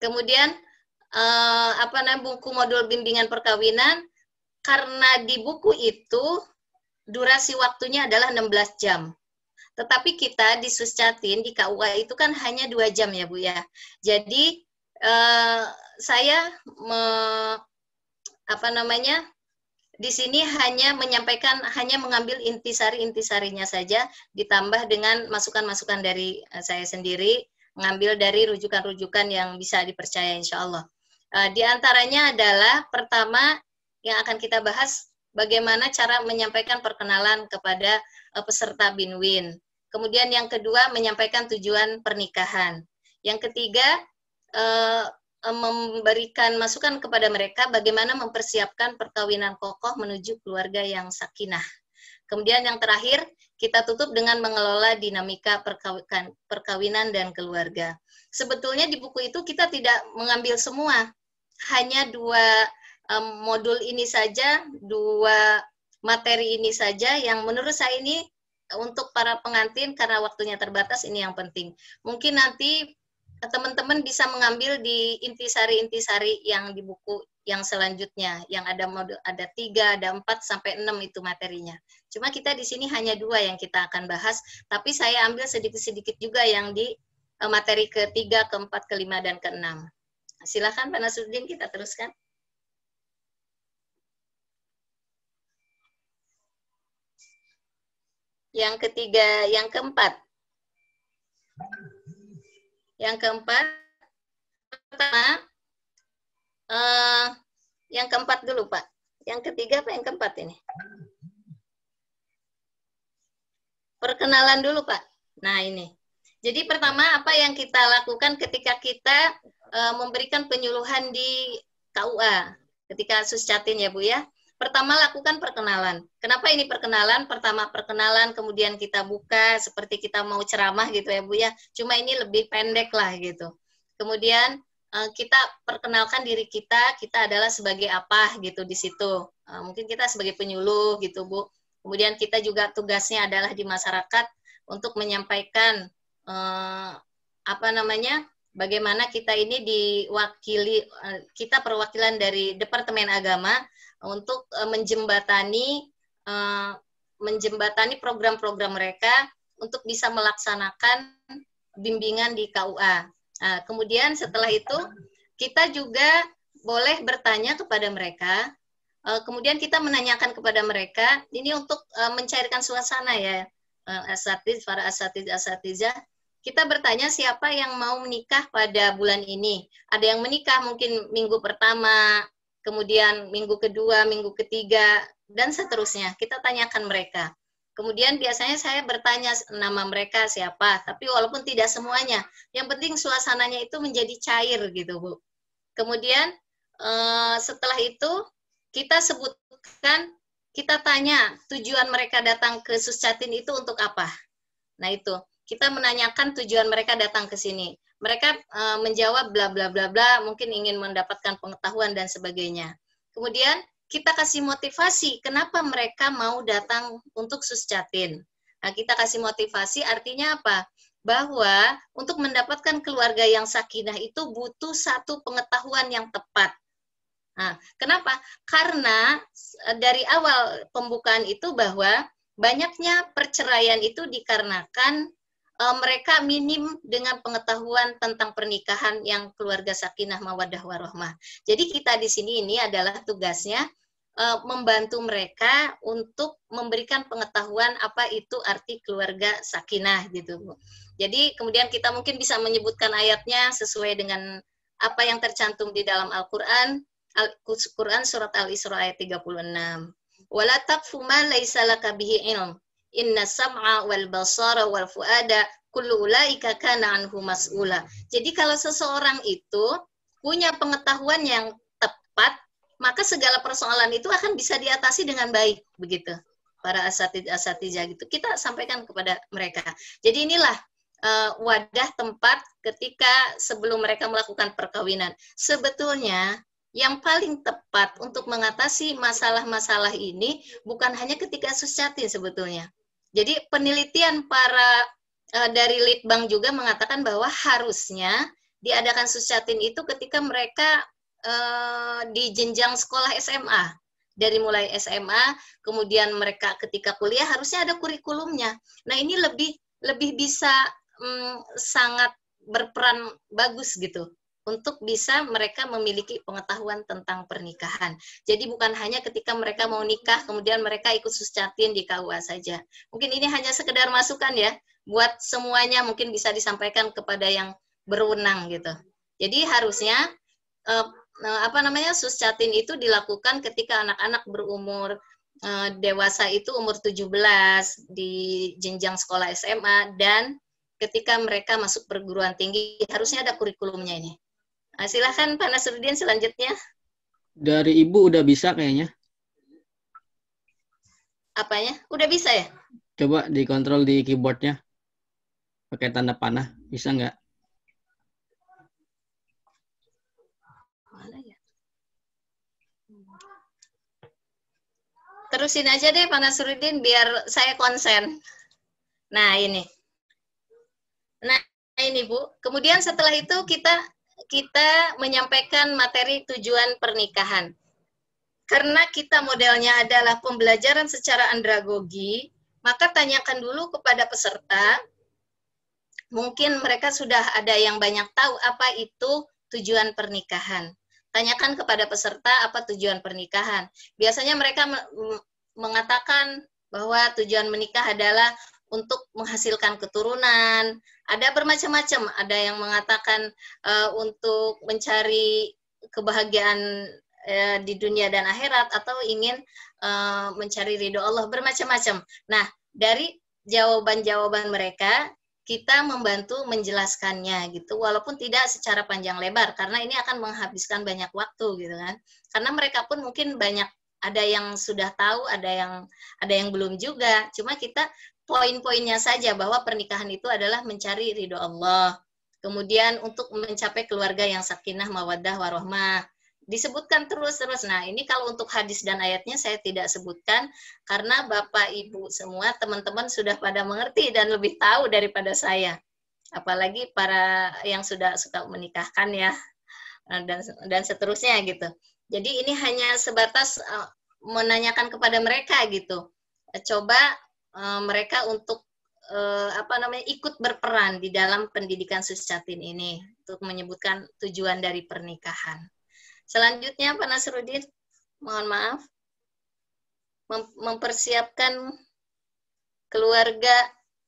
Kemudian buku modul bimbingan perkawinan, karena di buku itu durasi waktunya adalah 16 jam. Tetapi kita di Suscatin, di KUA itu kan hanya 2 jam ya Bu ya. Jadi saya di sini hanya mengambil intisari-intisarinya saja, ditambah dengan masukan-masukan dari saya sendiri, mengambil dari rujukan-rujukan yang bisa dipercaya insya Allah. Di antaranya adalah pertama yang akan kita bahas bagaimana cara menyampaikan perkenalan kepada peserta BINWIN. Kemudian yang kedua menyampaikan tujuan pernikahan. Yang ketiga memberikan masukan kepada mereka bagaimana mempersiapkan perkawinan kokoh menuju keluarga yang sakinah. Kemudian yang terakhir kita tutup dengan mengelola dinamika perkawinan dan keluarga. Sebetulnya di buku itu kita tidak mengambil semua, hanya 2 modul ini saja, 2 materi ini saja yang menurut saya ini untuk para pengantin karena waktunya terbatas ini yang penting. Mungkin nanti teman-teman bisa mengambil di intisari-intisari yang di buku yang selanjutnya, yang ada modul, ada 3, ada 4 sampai 6 itu materinya. Cuma kita di sini hanya 2 yang kita akan bahas, tapi saya ambil sedikit-sedikit juga yang di materi ke-3, ke-4, ke-5, dan ke-6. Silakan Pak Nasruddin, kita teruskan. Yang ketiga, yang keempat. Yang keempat, pertama, yang keempat dulu Pak. Yang ketiga apa yang keempat ini? Perkenalan dulu Pak. Nah ini. Jadi pertama apa yang kita lakukan ketika kita memberikan penyuluhan di KUA. Ketika Suscatin ya Bu ya. Pertama lakukan perkenalan. Kenapa ini perkenalan? Pertama perkenalan, kemudian kita buka seperti kita mau ceramah gitu ya Bu ya. Cuma ini lebih pendek lah gitu. Kemudian kita perkenalkan diri kita adalah sebagai apa gitu di situ. Mungkin kita sebagai penyuluh gitu Bu. Kemudian kita juga tugasnya adalah di masyarakat untuk menyampaikan bagaimana kita ini diwakili, kita perwakilan dari Departemen Agama untuk menjembatani program-program mereka untuk bisa melaksanakan bimbingan di KUA. Nah, kemudian setelah itu kita juga boleh bertanya kepada mereka, kemudian kita menanyakan kepada mereka, ini untuk mencairkan suasana ya, para asatizah, kita bertanya siapa yang mau menikah pada bulan ini. Ada yang menikah mungkin minggu pertama, kemudian minggu kedua, minggu ketiga, dan seterusnya. Kita tanyakan mereka. Kemudian biasanya saya bertanya nama mereka siapa, tapi walaupun tidak semuanya. Yang penting suasananya itu menjadi cair gitu Bu. Kemudian setelah itu kita sebutkan, kita tanya tujuan mereka datang ke Suscatin itu untuk apa. Nah itu, kita menanyakan tujuan mereka datang ke sini. Mereka menjawab bla bla bla bla, mungkin ingin mendapatkan pengetahuan dan sebagainya. Kemudian kita kasih motivasi kenapa mereka mau datang untuk Suscatin. Nah, kita kasih motivasi artinya apa? Bahwa untuk mendapatkan keluarga yang sakinah itu butuh satu pengetahuan yang tepat. Nah, kenapa? Karena dari awal pembukaan itu bahwa banyaknya perceraian itu dikarenakan mereka minim dengan pengetahuan tentang pernikahan yang keluarga sakinah mawaddah warahmah. Jadi kita di sini ini adalah tugasnya membantu mereka untuk memberikan pengetahuan apa itu arti keluarga sakinah gitu Bu. Jadi kemudian kita mungkin bisa menyebutkan ayatnya sesuai dengan apa yang tercantum di dalam Al-Qur'an. Al-Qur'an surat Al-Isra ayat 36. Wala taqfu ma laisa laka bihi ilm. Inna sam'a wal basara wal fuada kullu ulaika kana anhu mas'ula. Jadi kalau seseorang itu punya pengetahuan yang tepat, maka segala persoalan itu akan bisa diatasi dengan baik begitu. Para asatidz gitu. Kita sampaikan kepada mereka. Jadi inilah wadah tempat ketika sebelum mereka melakukan perkawinan. Sebetulnya yang paling tepat untuk mengatasi masalah-masalah ini bukan hanya ketika Suscatin sebetulnya. Jadi penelitian dari Litbang juga mengatakan bahwa harusnya diadakan Suscatin itu ketika mereka di jenjang sekolah SMA. Dari mulai SMA, kemudian mereka ketika kuliah harusnya ada kurikulumnya. Nah ini lebih bisa sangat berperan bagus gitu. Untuk bisa mereka memiliki pengetahuan tentang pernikahan. Jadi bukan hanya ketika mereka mau nikah, kemudian mereka ikut Suscatin di KUA saja. Mungkin ini hanya sekedar masukan ya, buat semuanya mungkin bisa disampaikan kepada yang berwenang gitu. Jadi harusnya Suscatin itu dilakukan ketika anak-anak berumur dewasa itu umur 17 di jenjang sekolah SMA dan ketika mereka masuk perguruan tinggi harusnya ada kurikulumnya ini. Nah, silahkan Pak Nasruddin selanjutnya. Dari Ibu udah bisa kayaknya. Apanya? Udah bisa ya? Coba dikontrol di keyboardnya. Pakai tanda panah. Bisa nggak? Mana ya? Terusin aja deh Pak Nasruddin biar saya konsen. Nah ini. Nah ini Bu. Kemudian setelah itu kita menyampaikan materi tujuan pernikahan. Karena kita modelnya adalah pembelajaran secara andragogi, maka tanyakan dulu kepada peserta, mungkin mereka sudah ada yang banyak tahu apa itu tujuan pernikahan. Tanyakan kepada peserta apa tujuan pernikahan. Biasanya mereka mengatakan bahwa tujuan menikah adalah untuk menghasilkan keturunan. Ada bermacam-macam, ada yang mengatakan untuk mencari kebahagiaan di dunia dan akhirat, atau ingin mencari ridho Allah, bermacam-macam. Nah, dari jawaban-jawaban mereka, kita membantu menjelaskannya gitu, walaupun tidak secara panjang lebar, karena ini akan menghabiskan banyak waktu gitu kan. Karena mereka pun mungkin banyak, ada yang sudah tahu, ada yang belum juga. Cuma kita poin-poinnya saja bahwa pernikahan itu adalah mencari ridho Allah. Kemudian untuk mencapai keluarga yang sakinah, mawaddah, warahmah. Disebutkan terus-terus. Nah, ini kalau untuk hadis dan ayatnya saya tidak sebutkan karena Bapak Ibu semua teman-teman sudah pada mengerti dan lebih tahu daripada saya. Apalagi para yang sudah suka menikahkan ya, dan seterusnya gitu. Jadi ini hanya sebatas menanyakan kepada mereka gitu. Coba mereka untuk ikut berperan di dalam pendidikan Suscatin ini untuk menyebutkan tujuan dari pernikahan. Selanjutnya Pak Nasruddin, mohon maaf, mempersiapkan keluarga.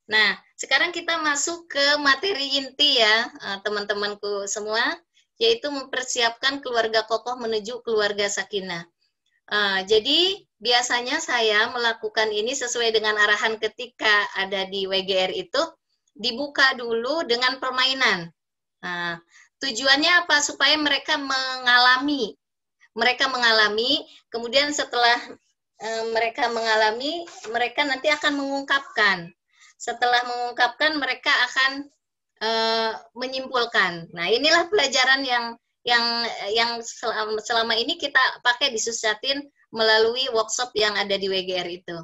Nah, sekarang kita masuk ke materi inti ya, teman-temanku semua, yaitu mempersiapkan keluarga kokoh menuju keluarga sakinah. Jadi biasanya saya melakukan ini sesuai dengan arahan ketika ada di WGR itu, dibuka dulu dengan permainan. Tujuannya apa? Supaya mereka mengalami. Kemudian setelah mereka mengalami, mereka nanti akan mengungkapkan. Setelah mengungkapkan, mereka akan menyimpulkan. Nah, inilah pelajaran yang selama ini kita pakai di Suscatin melalui workshop yang ada di WGR itu.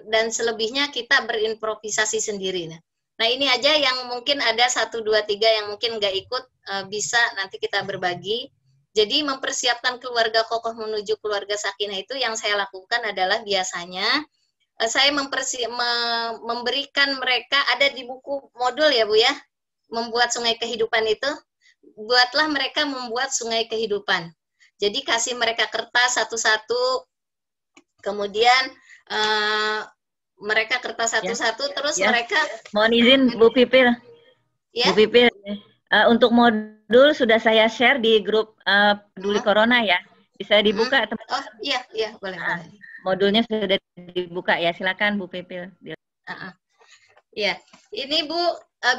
Dan selebihnya kita berimprovisasi sendiri. Nah, ini aja yang mungkin ada 1, 2, 3 yang mungkin nggak ikut, bisa nanti kita berbagi. Jadi mempersiapkan keluarga kokoh menuju keluarga sakinah itu yang saya lakukan adalah biasanya saya memberikan mereka, ada di buku modul ya Bu ya, membuat sungai kehidupan itu, buatlah mereka membuat sungai kehidupan. Jadi kasih mereka kertas satu-satu, kemudian mereka kertas satu-satu, terus mereka... Mohon izin Bu Pipil. Bu Pipil, untuk modul sudah saya share di grup Peduli Corona ya. Bisa dibuka teman-teman. Oh iya, boleh. Modulnya sudah dibuka ya, silakan Bu Pipil. Ya, ini Bu,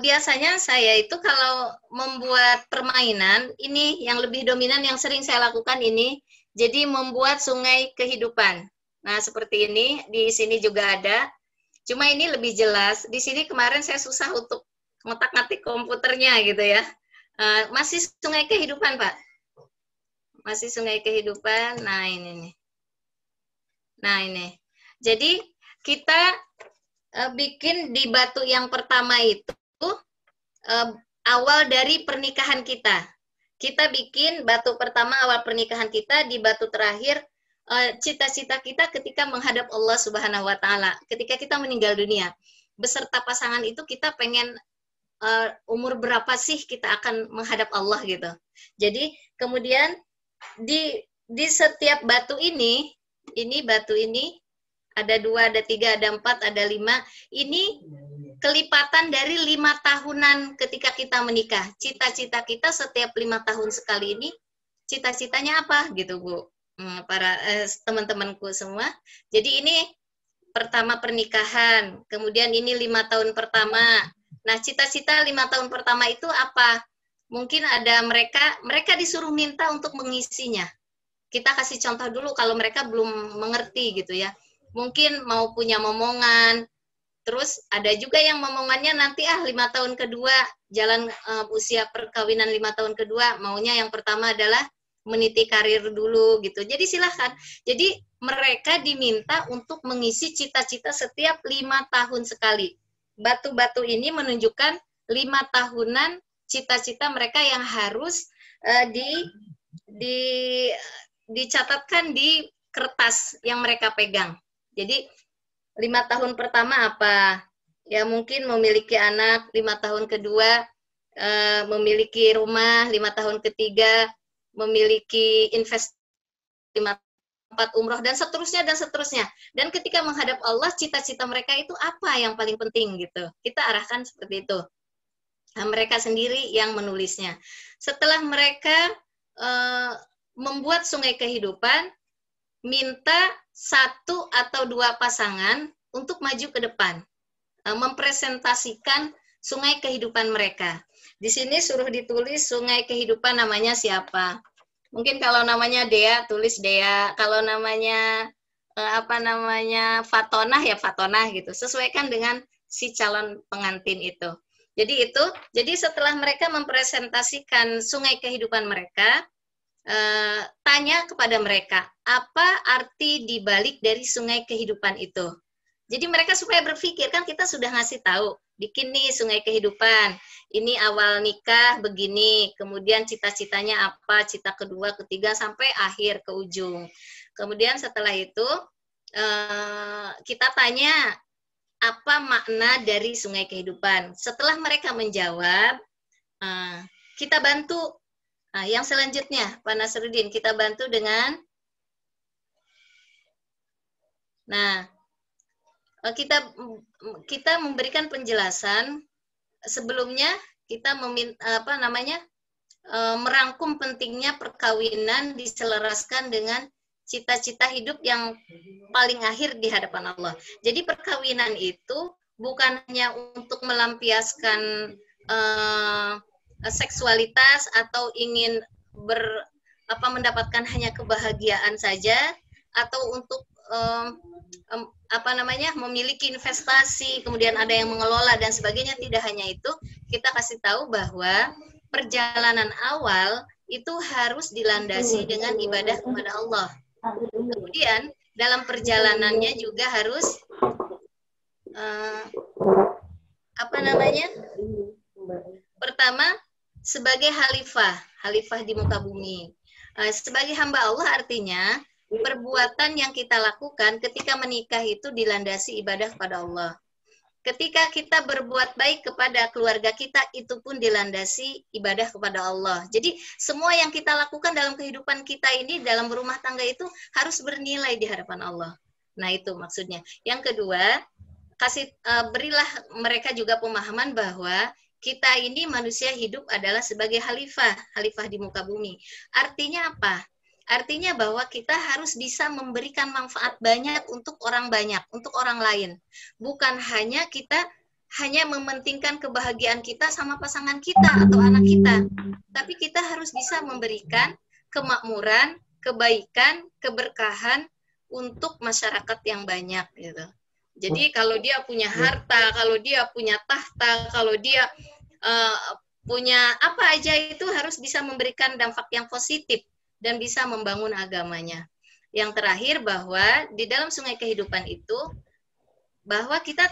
biasanya saya itu kalau membuat permainan, ini yang lebih dominan yang sering saya lakukan ini, jadi membuat sungai kehidupan. Nah, seperti ini, di sini juga ada. Cuma ini lebih jelas. Di sini kemarin saya susah untuk ngotak-ngatik komputernya gitu ya. Masih sungai kehidupan, Pak. Masih sungai kehidupan. Nah, ini nih. Nah, ini. Jadi, kita bikin di batu yang pertama itu awal dari pernikahan kita. Kita bikin batu pertama awal pernikahan kita, di batu terakhir cita-cita kita ketika menghadap Allah Subhanahu wa Ta'ala, ketika kita meninggal dunia. Beserta pasangan itu kita pengen umur berapa sih kita akan menghadap Allah gitu. Jadi kemudian di setiap batu ini batu ini ada 2, ada 3, ada 4, ada 5. Ini kelipatan dari 5 tahunan ketika kita menikah. Cita-cita kita setiap 5 tahun sekali ini, cita-citanya apa gitu Bu? Para teman-temanku semua. Jadi ini pertama pernikahan, kemudian ini 5 tahun pertama. Nah, cita-cita 5 tahun pertama itu apa? Mungkin ada mereka disuruh minta untuk mengisinya. Kita kasih contoh dulu kalau mereka belum mengerti gitu ya. Mungkin mau punya momongan, Terus ada juga yang momongannya nanti 5 tahun kedua jalan usia perkawinan 5 tahun kedua, maunya yang pertama adalah meniti karir dulu gitu. Jadi silahkan. Jadi mereka diminta untuk mengisi cita-cita setiap 5 tahun sekali. Batu-batu ini menunjukkan 5 tahunan cita-cita mereka yang harus dicatatkan di kertas yang mereka pegang. Jadi 5 tahun pertama apa? Ya mungkin memiliki anak, 5 tahun kedua memiliki rumah, 5 tahun ketiga memiliki investasi 5 tempat umroh, dan seterusnya dan seterusnya. Dan ketika menghadap Allah, cita-cita mereka itu apa yang paling penting gitu. Kita arahkan seperti itu. Nah, mereka sendiri yang menulisnya. Setelah mereka membuat sungai kehidupan, minta 1 atau 2 pasangan untuk maju ke depan, mempresentasikan sungai kehidupan mereka. Di sini suruh ditulis sungai kehidupan namanya siapa. Mungkin kalau namanya Dea, tulis Dea. Kalau namanya Fatonah, ya Fatonah gitu. Sesuaikan dengan si calon pengantin itu. Jadi setelah mereka mempresentasikan sungai kehidupan mereka, tanya kepada mereka, apa arti dibalik dari sungai kehidupan itu? Jadi mereka supaya berpikir, kan kita sudah ngasih tahu, bikin nih sungai kehidupan, ini awal nikah begini, kemudian cita-citanya apa, cita kedua, ketiga, sampai akhir ke ujung. Kemudian setelah itu, kita tanya, apa makna dari sungai kehidupan? Setelah mereka menjawab, kita bantu. Nah, yang selanjutnya, Pak Nasruddin, kita bantu dengan, kita memberikan penjelasan. Sebelumnya kita merangkum pentingnya perkawinan diselaraskan dengan cita-cita hidup yang paling akhir di hadapan Allah. Jadi perkawinan itu bukan hanya untuk melampiaskan seksualitas atau ingin mendapatkan hanya kebahagiaan saja, atau untuk memiliki investasi, kemudian ada yang mengelola dan sebagainya. Tidak hanya itu, kita kasih tahu bahwa perjalanan awal itu harus dilandasi dengan ibadah kepada Allah. Kemudian dalam perjalanannya juga harus pertama sebagai khalifah di muka bumi. Sebagai hamba Allah artinya perbuatan yang kita lakukan ketika menikah itu dilandasi ibadah kepada Allah. Ketika kita berbuat baik kepada keluarga kita, itu pun dilandasi ibadah kepada Allah. Jadi semua yang kita lakukan dalam kehidupan kita ini, dalam berumah tangga itu harus bernilai di hadapan Allah. Nah itu maksudnya. Yang kedua, berilah mereka juga pemahaman bahwa kita ini manusia hidup adalah sebagai khalifah di muka bumi. Artinya apa? Artinya bahwa kita harus bisa memberikan manfaat banyak untuk orang banyak, untuk orang lain. Bukan hanya kita hanya mementingkan kebahagiaan kita sama pasangan kita atau anak kita. Tapi kita harus bisa memberikan kemakmuran, kebaikan, keberkahan untuk masyarakat yang banyak gitu. Jadi kalau dia punya harta, kalau dia punya tahta, kalau dia punya apa aja, itu harus bisa memberikan dampak yang positif dan bisa membangun agamanya. Yang terakhir, bahwa di dalam sungai kehidupan itu, bahwa kita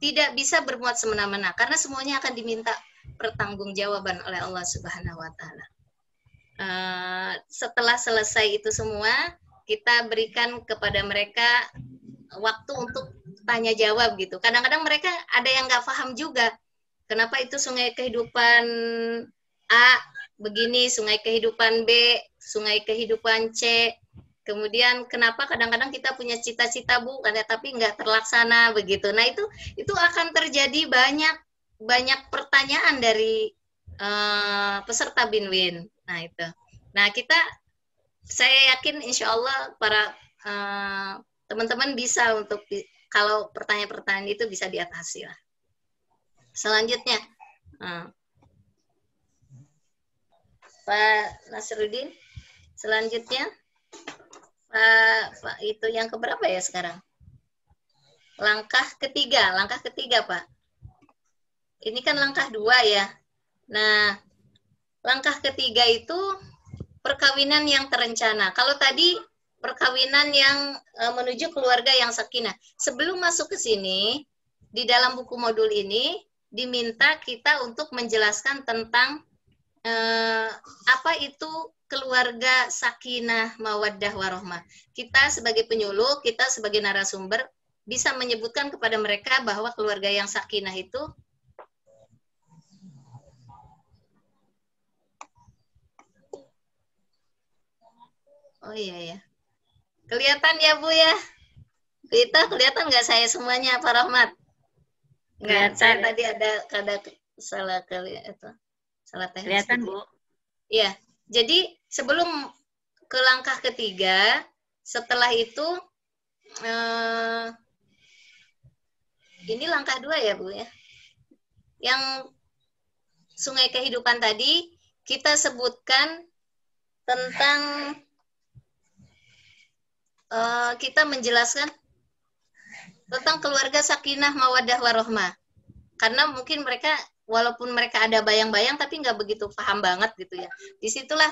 tidak bisa berbuat semena-mena, karena semuanya akan diminta pertanggungjawaban oleh Allah Subhanahu wa Ta'ala. Setelah selesai itu semua, kita berikan kepada mereka waktu untuk tanya jawab gitu. Kadang-kadang mereka ada yang nggak paham juga. Kenapa itu sungai kehidupan A begini, sungai kehidupan B, sungai kehidupan C. Kemudian kenapa kadang-kadang kita punya cita-cita Bu, tapi nggak terlaksana begitu. Nah itu akan terjadi banyak pertanyaan dari peserta Binwin. Nah itu. Nah saya yakin insya Allah para teman-teman bisa untuk kalau pertanyaan-pertanyaan itu bisa diatasi lah. Selanjutnya, Pak Nasruddin. Selanjutnya, Pak itu yang keberapa ya sekarang? langkah ketiga Pak. Ini kan langkah 2 ya. Nah, langkah ketiga itu perkawinan yang terencana. Kalau tadi perkawinan yang menuju keluarga yang sakinah. Sebelum masuk ke sini, di dalam buku modul ini diminta kita untuk menjelaskan tentang apa itu keluarga sakinah, mawaddah, warohmah. Kita sebagai penyuluh, kita sebagai narasumber bisa menyebutkan kepada mereka bahwa keluarga yang sakinah itu oh iya ya. Kelihatan ya Bu ya? Kita kelihatan nggak saya semuanya Pak Rahmat? Nggak, saya tadi ada salah kali itu. Salah teknis. Kelihatan Bu. Iya. Jadi sebelum ke langkah ketiga, setelah itu ini langkah 2 ya Bu ya. Yang sungai kehidupan tadi kita sebutkan tentang kita menjelaskan tentang keluarga sakinah, mawaddah, warohmah. Karena mungkin mereka, walaupun mereka ada bayang-bayang, tapi nggak begitu paham banget gitu ya. Disitulah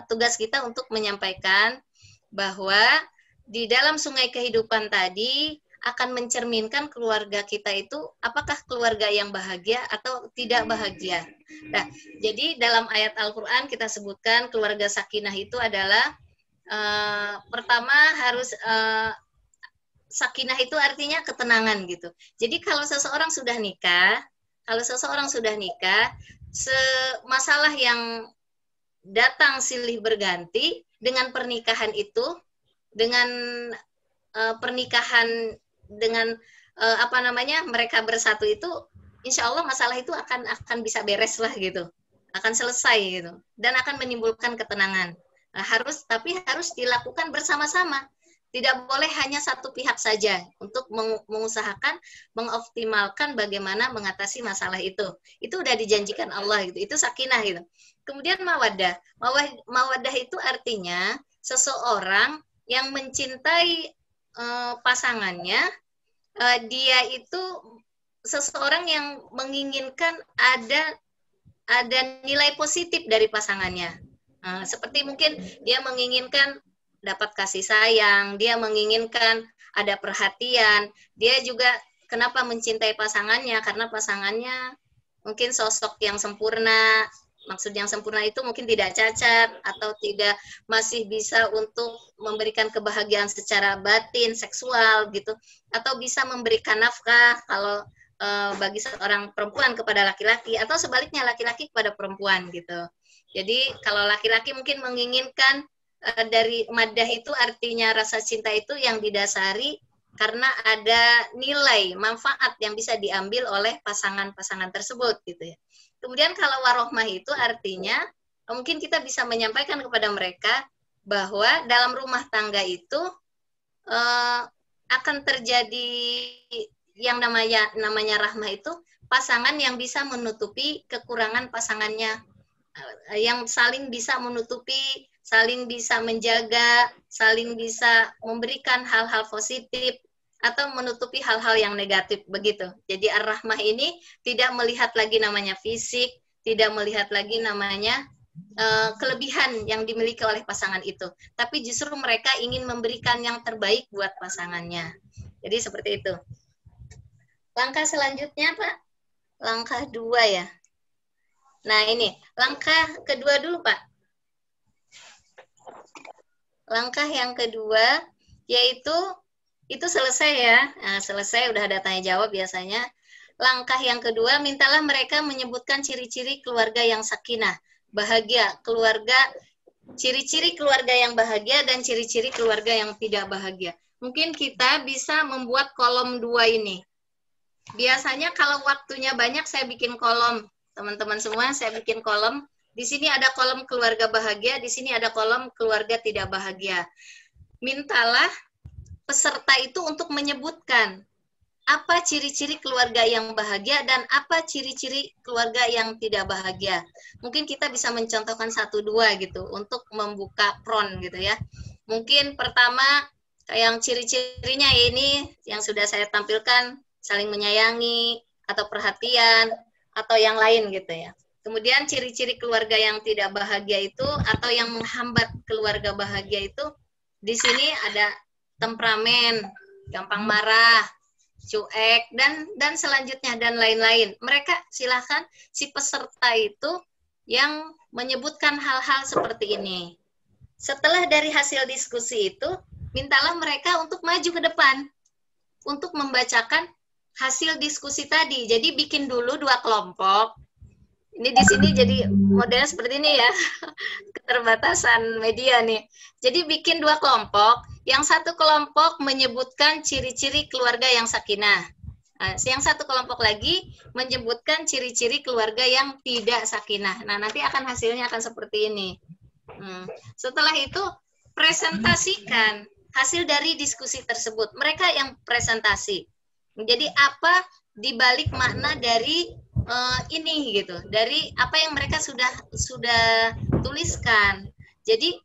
tugas kita untuk menyampaikan bahwa di dalam sungai kehidupan tadi akan mencerminkan keluarga kita itu apakah keluarga yang bahagia atau tidak bahagia. Nah, jadi dalam ayat Al-Quran kita sebutkan keluarga sakinah itu adalah pertama harus sakinah itu artinya ketenangan gitu. Jadi kalau seseorang sudah nikah, masalah yang datang silih berganti dengan pernikahan itu, dengan pernikahan dengan mereka bersatu itu, insya Allah masalah itu akan bisa beres lah gitu, akan selesai gitu, dan akan menimbulkan ketenangan. Nah, harus dilakukan bersama-sama. Tidak boleh hanya satu pihak saja untuk mengusahakan, mengoptimalkan bagaimana mengatasi masalah itu. Itu udah dijanjikan Allah gitu. Itu sakinah gitu. Kemudian mawaddah. Mawaddah itu artinya seseorang yang mencintai pasangannya, dia itu seseorang yang menginginkan ada nilai positif dari pasangannya. Seperti mungkin dia menginginkan dapat kasih sayang, dia menginginkan ada perhatian, dia juga kenapa mencintai pasangannya, karena pasangannya mungkin sosok yang sempurna, maksud yang sempurna itu mungkin tidak cacat, atau tidak masih bisa untuk memberikan kebahagiaan secara batin, seksual gitu, atau bisa memberikan nafkah kalau bagi seorang perempuan kepada laki-laki, atau sebaliknya laki-laki kepada perempuan gitu. Jadi kalau laki-laki mungkin menginginkan dari maddah itu artinya rasa cinta itu yang didasari karena ada nilai manfaat yang bisa diambil oleh pasangan-pasangan tersebut gitu ya. Kemudian kalau warohmah itu artinya mungkin kita bisa menyampaikan kepada mereka bahwa dalam rumah tangga itu akan terjadi yang namanya rahmah itu pasangan yang bisa menutupi kekurangan pasangannya, yang saling bisa menutupi, saling bisa menjaga, saling bisa memberikan hal-hal positif atau menutupi hal-hal yang negatif begitu. Jadi ar-rahmah ini tidak melihat lagi namanya fisik, tidak melihat lagi namanya kelebihan yang dimiliki oleh pasangan itu, tapi justru mereka ingin memberikan yang terbaik buat pasangannya. Jadi seperti itu. Langkah selanjutnya Pak, langkah 2 ya. Nah ini, langkah kedua dulu Pak. Langkah yang kedua, yaitu, itu selesai ya. Nah, selesai, udah ada tanya jawab biasanya. Langkah yang kedua, mintalah mereka menyebutkan ciri-ciri keluarga yang sakinah, bahagia, ciri-ciri keluarga yang bahagia dan ciri-ciri keluarga yang tidak bahagia. Mungkin kita bisa membuat kolom 2 ini. Biasanya kalau waktunya banyak saya bikin kolom. Teman-teman semua, saya bikin kolom. Di sini ada kolom keluarga bahagia, di sini ada kolom keluarga tidak bahagia. Mintalah peserta itu untuk menyebutkan apa ciri-ciri keluarga yang bahagia dan apa ciri-ciri keluarga yang tidak bahagia. Mungkin kita bisa mencontohkan 1-2 gitu untuk membuka prompt gitu ya. Mungkin pertama Yang ciri-cirinya ini yang sudah saya tampilkan, saling menyayangi atau perhatian atau yang lain gitu ya. Kemudian ciri-ciri keluarga yang tidak bahagia itu atau yang menghambat keluarga bahagia itu, di sini ada temperamen, gampang marah, cuek, dan selanjutnya dan lain-lain. Mereka silahkan si peserta itu yang menyebutkan hal-hal seperti ini. Setelah dari hasil diskusi itu, mintalah mereka untuk maju ke depan untuk membacakan hasil diskusi tadi. Jadi bikin dulu 2 kelompok. Ini di sini jadi modelnya seperti ini ya, keterbatasan media nih. Jadi bikin 2 kelompok. Yang satu kelompok menyebutkan ciri-ciri keluarga yang sakinah. Nah, yang satu kelompok lagi menyebutkan ciri-ciri keluarga yang tidak sakinah. Nah, nanti akan hasilnya akan seperti ini. Setelah itu presentasikan hasil dari diskusi tersebut. Mereka yang presentasi. Jadi apa dibalik makna dari ini gitu. Dari apa yang mereka sudah tuliskan. Jadi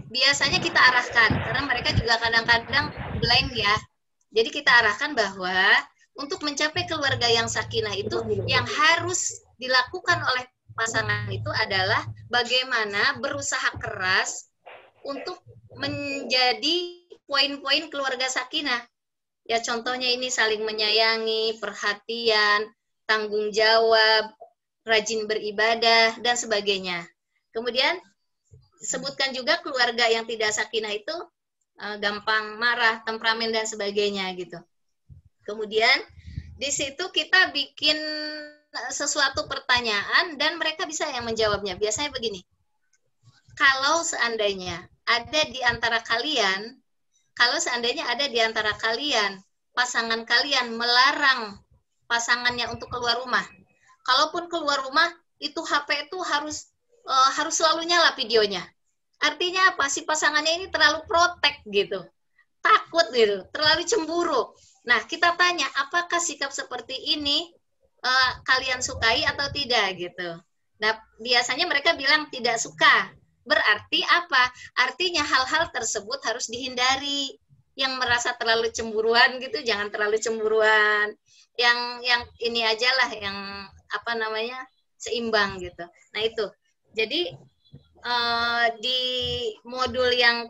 biasanya kita arahkan karena mereka juga kadang-kadang blank ya. Jadi kita arahkan bahwa untuk mencapai keluarga yang sakinah itu yang harus dilakukan oleh pasangan itu adalah bagaimana berusaha keras untuk menjadi poin-poin keluarga sakinah. Ya contohnya ini saling menyayangi, perhatian, tanggung jawab, rajin beribadah, dan sebagainya. Kemudian sebutkan juga keluarga yang tidak sakinah itu gampang marah, temperamen, dan sebagainya gitu. Kemudian di situ kita bikin sesuatu pertanyaan dan mereka bisa yang menjawabnya. Biasanya begini, kalau seandainya ada di antara kalian, pasangan kalian melarang pasangannya untuk keluar rumah, kalaupun keluar rumah itu HP itu harus selalu nyala videonya. Artinya apa? Si pasangannya ini terlalu protek gitu, takut gitu, terlalu cemburu. Nah kita tanya, apakah sikap seperti ini kalian sukai atau tidak gitu. Nah biasanya mereka bilang tidak suka. Berarti apa? Artinya hal-hal tersebut harus dihindari. Yang merasa terlalu cemburuan gitu, jangan terlalu cemburuan. Yang ini aja lah, yang apa namanya, seimbang gitu. Nah itu. Jadi di modul yang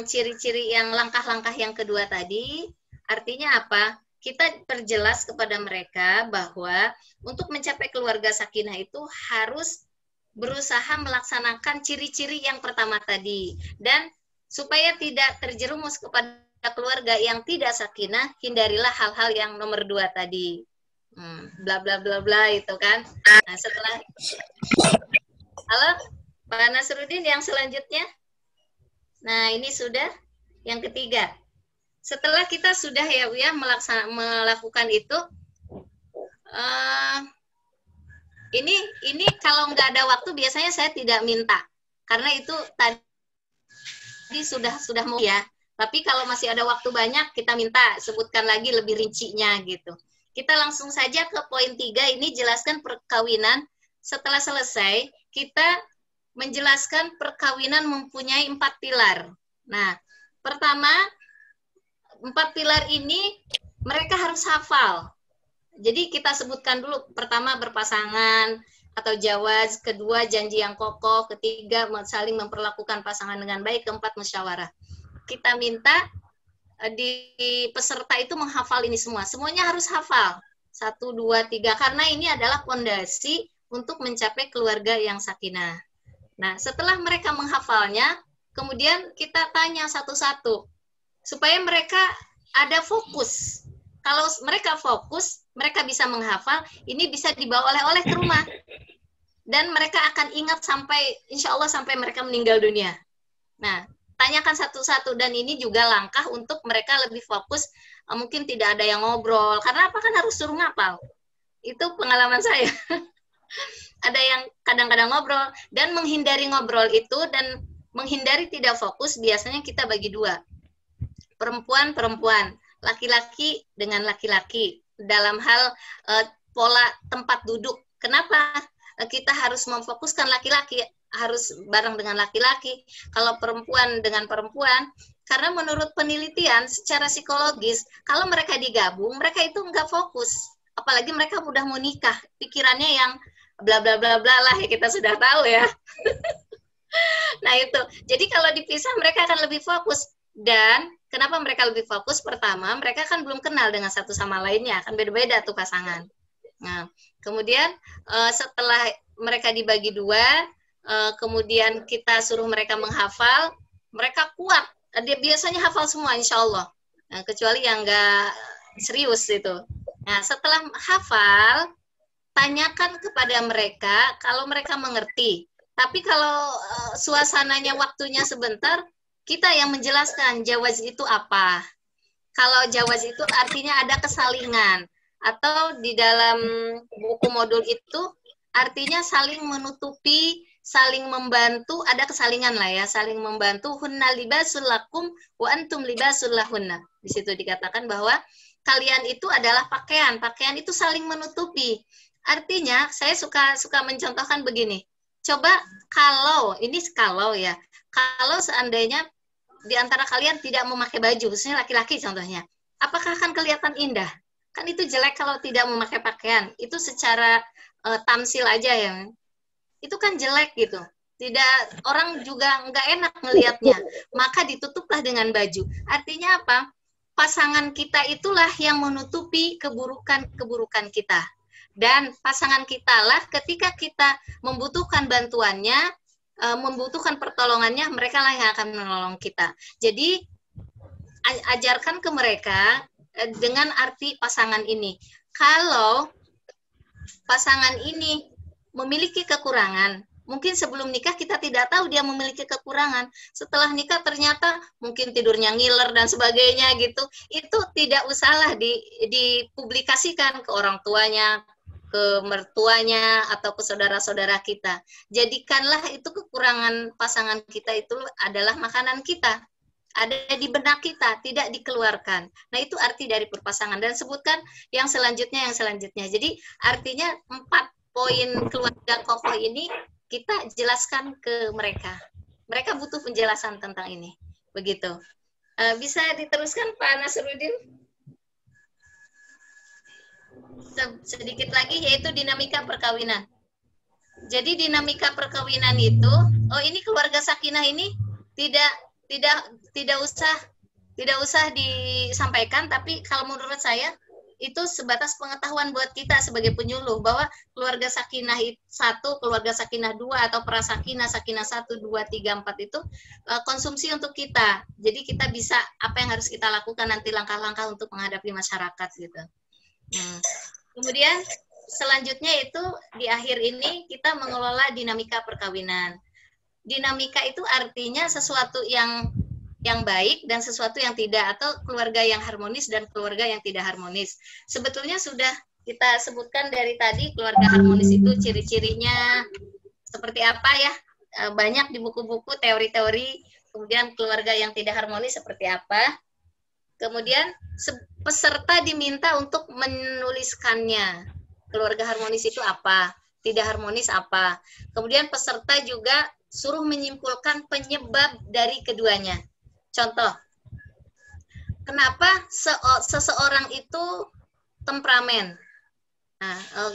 ciri-ciri yang langkah-langkah yang kedua tadi, artinya apa? Kita perjelas kepada mereka bahwa untuk mencapai keluarga sakinah itu harus berusaha melaksanakan ciri-ciri yang pertama tadi. Dan supaya tidak terjerumus kepada keluarga yang tidak sakinah, hindarilah hal-hal yang nomor 2 tadi. Bla bla bla bla itu kan. Nah, setelah halo, Pak Nasruddin yang selanjutnya. Nah, ini sudah yang ketiga. Setelah kita sudah ya melakukan itu, ini kalau nggak ada waktu biasanya saya tidak minta, karena itu tadi sudah mau ya. Tapi kalau masih ada waktu banyak, kita minta sebutkan lagi lebih rincinya gitu. Kita langsung saja ke poin 3, ini jelaskan perkawinan. Setelah selesai, kita menjelaskan perkawinan mempunyai 4 pilar. Nah, pertama, 4 pilar ini mereka harus hafal. Jadi kita sebutkan dulu, pertama berpasangan atau jawaz, kedua janji yang kokoh, ketiga saling memperlakukan pasangan dengan baik, keempat musyawarah. Kita minta di peserta itu menghafal ini semua. Semuanya harus hafal. 1, 2, 3. Karena ini adalah fondasi untuk mencapai keluarga yang sakinah. Nah, setelah mereka menghafalnya, kemudian kita tanya satu-satu. Supaya mereka ada fokus. Kalau mereka fokus, mereka bisa menghafal, ini bisa dibawa oleh-oleh ke rumah. Dan mereka akan ingat sampai, insya Allah sampai mereka meninggal dunia. Nah, tanyakan satu-satu, dan ini juga langkah untuk mereka lebih fokus, mungkin tidak ada yang ngobrol, karena apa kan harus suruh ngapal. Itu pengalaman saya. Ada yang kadang-kadang ngobrol, dan menghindari ngobrol itu, dan menghindari tidak fokus, biasanya kita bagi 2. Perempuan-perempuan, laki-laki dengan laki-laki, dalam hal pola tempat duduk. Kenapa kita harus memfokuskan laki-laki? harus bareng dengan laki-laki, kalau perempuan dengan perempuan. Karena menurut penelitian secara psikologis, kalau mereka digabung, mereka itu nggak fokus. Apalagi mereka udah mau nikah, pikirannya yang bla bla bla bla lah, ya kita sudah tahu ya. Nah itu, jadi kalau dipisah mereka akan lebih fokus. Dan kenapa mereka lebih fokus? Pertama, mereka kan belum kenal dengan satu sama lainnya, kan beda-beda tuh pasangan. Nah, kemudian setelah mereka dibagi dua, kemudian kita suruh mereka menghafal, mereka kuat. Dia biasanya hafal semua, insya Allah. Nah, kecuali yang nggak serius itu. Nah, setelah hafal, tanyakan kepada mereka kalau mereka mengerti. Tapi kalau suasananya waktunya sebentar, kita yang menjelaskan jawaz itu apa. Kalau jawaz itu artinya ada kesalingan. Atau di dalam buku modul itu artinya saling menutupi, saling membantu, ada kesalingan lah ya, saling membantu. Hunna libasul lakum wa antum libasul lahunna. Di situ dikatakan bahwa kalian itu adalah pakaian. Pakaian itu saling menutupi. Artinya saya suka mencontohkan begini. Coba kalau ya, kalau seandainya di antara kalian tidak memakai baju, khususnya laki-laki contohnya, apakah akan kelihatan indah? Kan itu jelek kalau tidak memakai pakaian. Itu secara tamsil aja ya. Itu kan jelek gitu. Tidak, orang juga nggak enak ngelihatnya. Maka ditutuplah dengan baju. Artinya apa? Pasangan kita itulah yang menutupi keburukan-keburukan kita. Dan pasangan kita lah ketika kita membutuhkan bantuannya, membutuhkan pertolongannya, mereka lah yang akan menolong kita. Jadi ajarkan ke mereka dengan arti pasangan ini. Kalau pasangan ini memiliki kekurangan, mungkin sebelum nikah kita tidak tahu dia memiliki kekurangan. Setelah nikah ternyata mungkin tidurnya ngiler dan sebagainya gitu. Itu tidak usahlah dipublikasikan ke orang tuanya, ke mertuanya, atau ke saudara-saudara kita. Jadikanlah itu kekurangan pasangan kita itu adalah makanan kita. Ada di benak kita, tidak dikeluarkan. Nah, itu arti dari berpasangan. Dan sebutkan yang selanjutnya. Jadi, artinya 4 poin keluarga kokoh ini kita jelaskan ke mereka. Mereka butuh penjelasan tentang ini. Begitu. Bisa diteruskan, Pak Nasruddin? Sedikit lagi, yaitu dinamika perkawinan. Jadi dinamika perkawinan itu, ini keluarga sakinah ini tidak usah disampaikan, tapi kalau menurut saya itu sebatas pengetahuan buat kita sebagai penyuluh bahwa keluarga sakinah 1, keluarga sakinah 2 atau prasakinah, sakinah 1, 2, 3, 4 itu konsumsi untuk kita. Jadi kita bisa apa yang harus kita lakukan nanti langkah-langkah untuk menghadapi masyarakat gitu. Kemudian selanjutnya itu di akhir ini kita mengelola dinamika perkawinan. Dinamika itu artinya sesuatu yang baik dan sesuatu yang tidak, atau keluarga yang harmonis dan keluarga yang tidak harmonis. Sebetulnya sudah kita sebutkan dari tadi, keluarga harmonis itu ciri-cirinya seperti apa ya, banyak di buku-buku teori-teori. Kemudian keluarga yang tidak harmonis seperti apa. Kemudian peserta diminta untuk menuliskannya. Keluarga harmonis itu apa? Tidak harmonis apa? Kemudian peserta juga suruh menyimpulkan penyebab dari keduanya. Contoh, kenapa seseorang itu temperamen,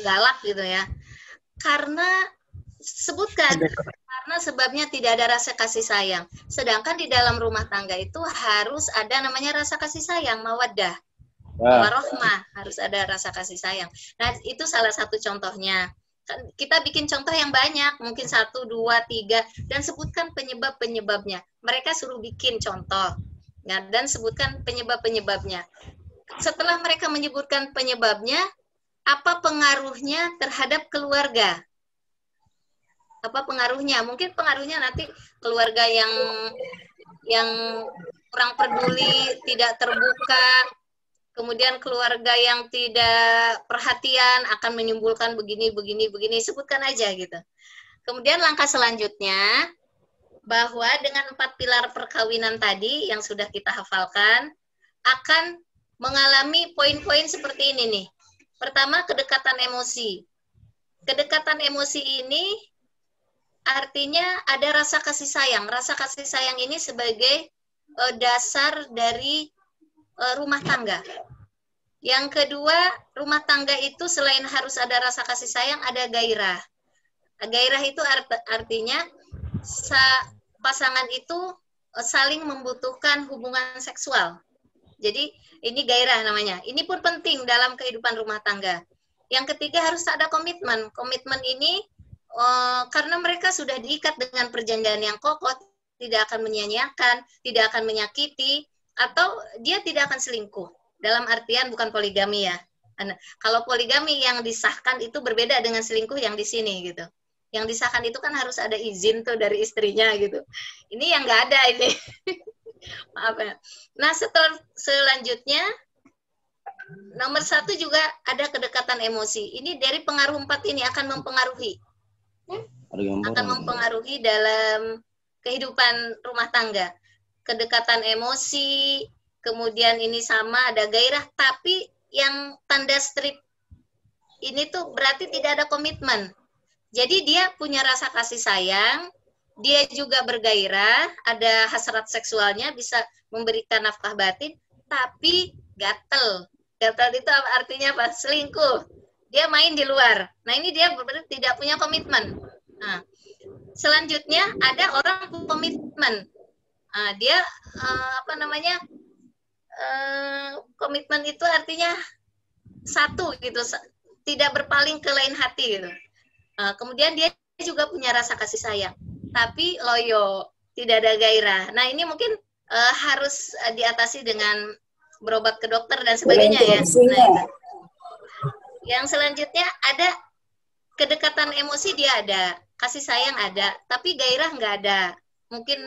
galak gitu ya? Karena sebutkan, karena sebabnya tidak ada rasa kasih sayang. Sedangkan di dalam rumah tangga itu harus ada namanya rasa kasih sayang, mawaddah, warahmah, harus ada rasa kasih sayang. Nah, itu salah satu contohnya. Kita bikin contoh yang banyak, mungkin 1, 2, 3, dan sebutkan penyebab-penyebabnya. Mereka suruh bikin contoh, dan sebutkan penyebab-penyebabnya. Setelah mereka menyebutkan penyebabnya, apa pengaruhnya terhadap keluarga? Apa pengaruhnya? Mungkin pengaruhnya nanti keluarga yang kurang peduli, tidak terbuka. Kemudian keluarga yang tidak perhatian akan menimbulkan begini. Sebutkan aja gitu. Kemudian langkah selanjutnya, bahwa dengan 4 pilar perkawinan tadi yang sudah kita hafalkan, akan mengalami poin-poin seperti ini nih. Pertama, kedekatan emosi. Kedekatan emosi ini artinya ada rasa kasih sayang. Rasa kasih sayang ini sebagai dasar dari rumah tangga. Yang kedua, rumah tangga itu selain harus ada rasa kasih sayang, ada gairah. Gairah itu artinya pasangan itu saling membutuhkan hubungan seksual. Jadi ini gairah namanya. Ini pun penting dalam kehidupan rumah tangga. Yang ketiga harus ada komitmen. Komitmen ini karena mereka sudah diikat dengan perjanjian yang kokoh, tidak akan menyia-nyiakan, tidak akan menyakiti, atau dia tidak akan selingkuh. Dalam artian bukan poligami ya. Kalau poligami yang disahkan itu berbeda dengan selingkuh yang di sini gitu. Yang disahkan itu kan harus ada izin tuh dari istrinya gitu. Ini yang nggak ada ini. Maaf ya. Nah selanjutnya nomor 1 juga ada kedekatan emosi. Ini dari pengaruh 4 ini akan mempengaruhi. Akan mempengaruhi dalam kehidupan rumah tangga. Kedekatan emosi, kemudian ini sama ada gairah, tapi yang tanda strip ini tuh berarti tidak ada komitmen. Jadi dia punya rasa kasih sayang, dia juga bergairah, ada hasrat seksualnya, bisa memberikan nafkah batin, tapi gatel. Gatel itu artinya apa? Selingkuh. Dia main di luar. Nah ini dia berarti tidak punya komitmen. Nah, selanjutnya ada orang komitmen. Nah, dia komitmen itu artinya satu gitu, tidak berpaling ke lain hati gitu. Kemudian dia juga punya rasa kasih sayang, tapi loyo, tidak ada gairah. Nah ini mungkin harus diatasi dengan berobat ke dokter dan sebagainya ya. Nah, yang selanjutnya ada kedekatan emosi, dia ada kasih sayang ada, tapi gairah nggak ada. Mungkin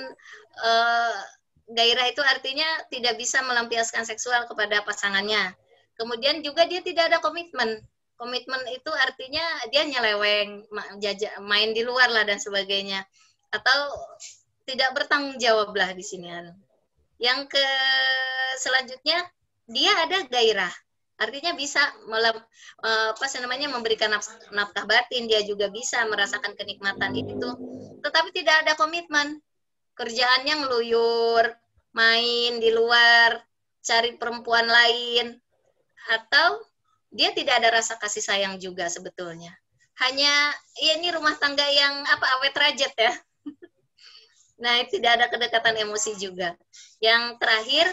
gairah itu artinya tidak bisa melampiaskan seksual kepada pasangannya. Kemudian juga dia tidak ada komitmen. Komitmen itu artinya dia nyeleweng, main di luar lah dan sebagainya. Atau tidak bertanggung jawab lah di sini. Yang selanjutnya dia ada gairah. Artinya bisa memberikan nafkah batin, dia juga bisa merasakan kenikmatan itu. Tetapi tidak ada komitmen. Kerjaannya ngeluyur, main di luar, cari perempuan lain, atau dia tidak ada rasa kasih sayang juga sebetulnya. Hanya ya ini rumah tangga yang awet rajat ya. Nah, tidak ada kedekatan emosi juga. Yang terakhir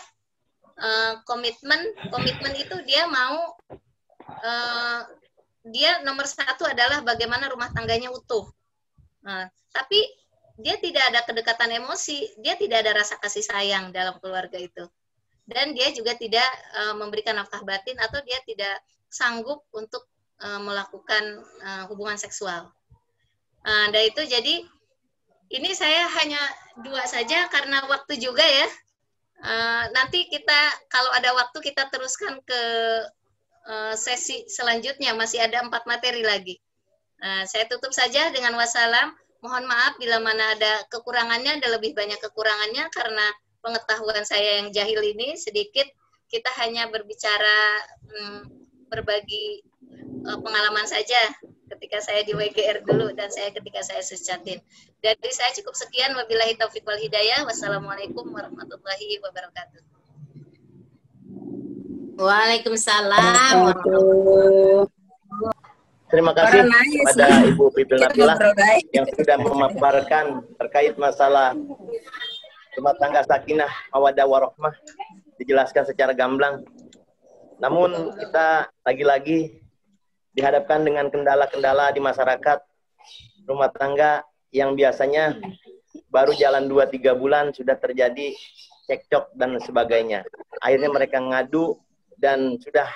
komitmen itu dia mau dia nomor 1 adalah bagaimana rumah tangganya utuh. Nah, tapi dia tidak ada kedekatan emosi, dia tidak ada rasa kasih sayang dalam keluarga itu. Dan dia juga tidak memberikan nafkah batin atau dia tidak sanggup untuk melakukan hubungan seksual. Dan itu jadi ini saya hanya 2 saja karena waktu juga ya. Nanti kita kalau ada waktu kita teruskan ke sesi selanjutnya, masih ada 4 materi lagi. Saya tutup saja dengan wassalam. Mohon maaf bila mana ada kekurangannya, ada lebih banyak kekurangannya karena pengetahuan saya yang jahil ini sedikit. Kita hanya berbicara berbagi pengalaman saja ketika saya di WGR dulu dan ketika saya Suscatin. Dari saya cukup sekian. Wabillahi taufiq wal hidayah. Wassalamualaikum warahmatullahi wabarakatuh. Waalaikumsalam. Terima kasih kepada Ibu Pipil Nabilah yang sudah memaparkan terkait masalah rumah tangga sakinah, mawaddah warahmah, dijelaskan secara gamblang. Namun kita lagi-lagi dihadapkan dengan kendala-kendala di masyarakat, rumah tangga yang biasanya baru jalan 2-3 bulan sudah terjadi cekcok dan sebagainya. Akhirnya mereka ngadu dan sudah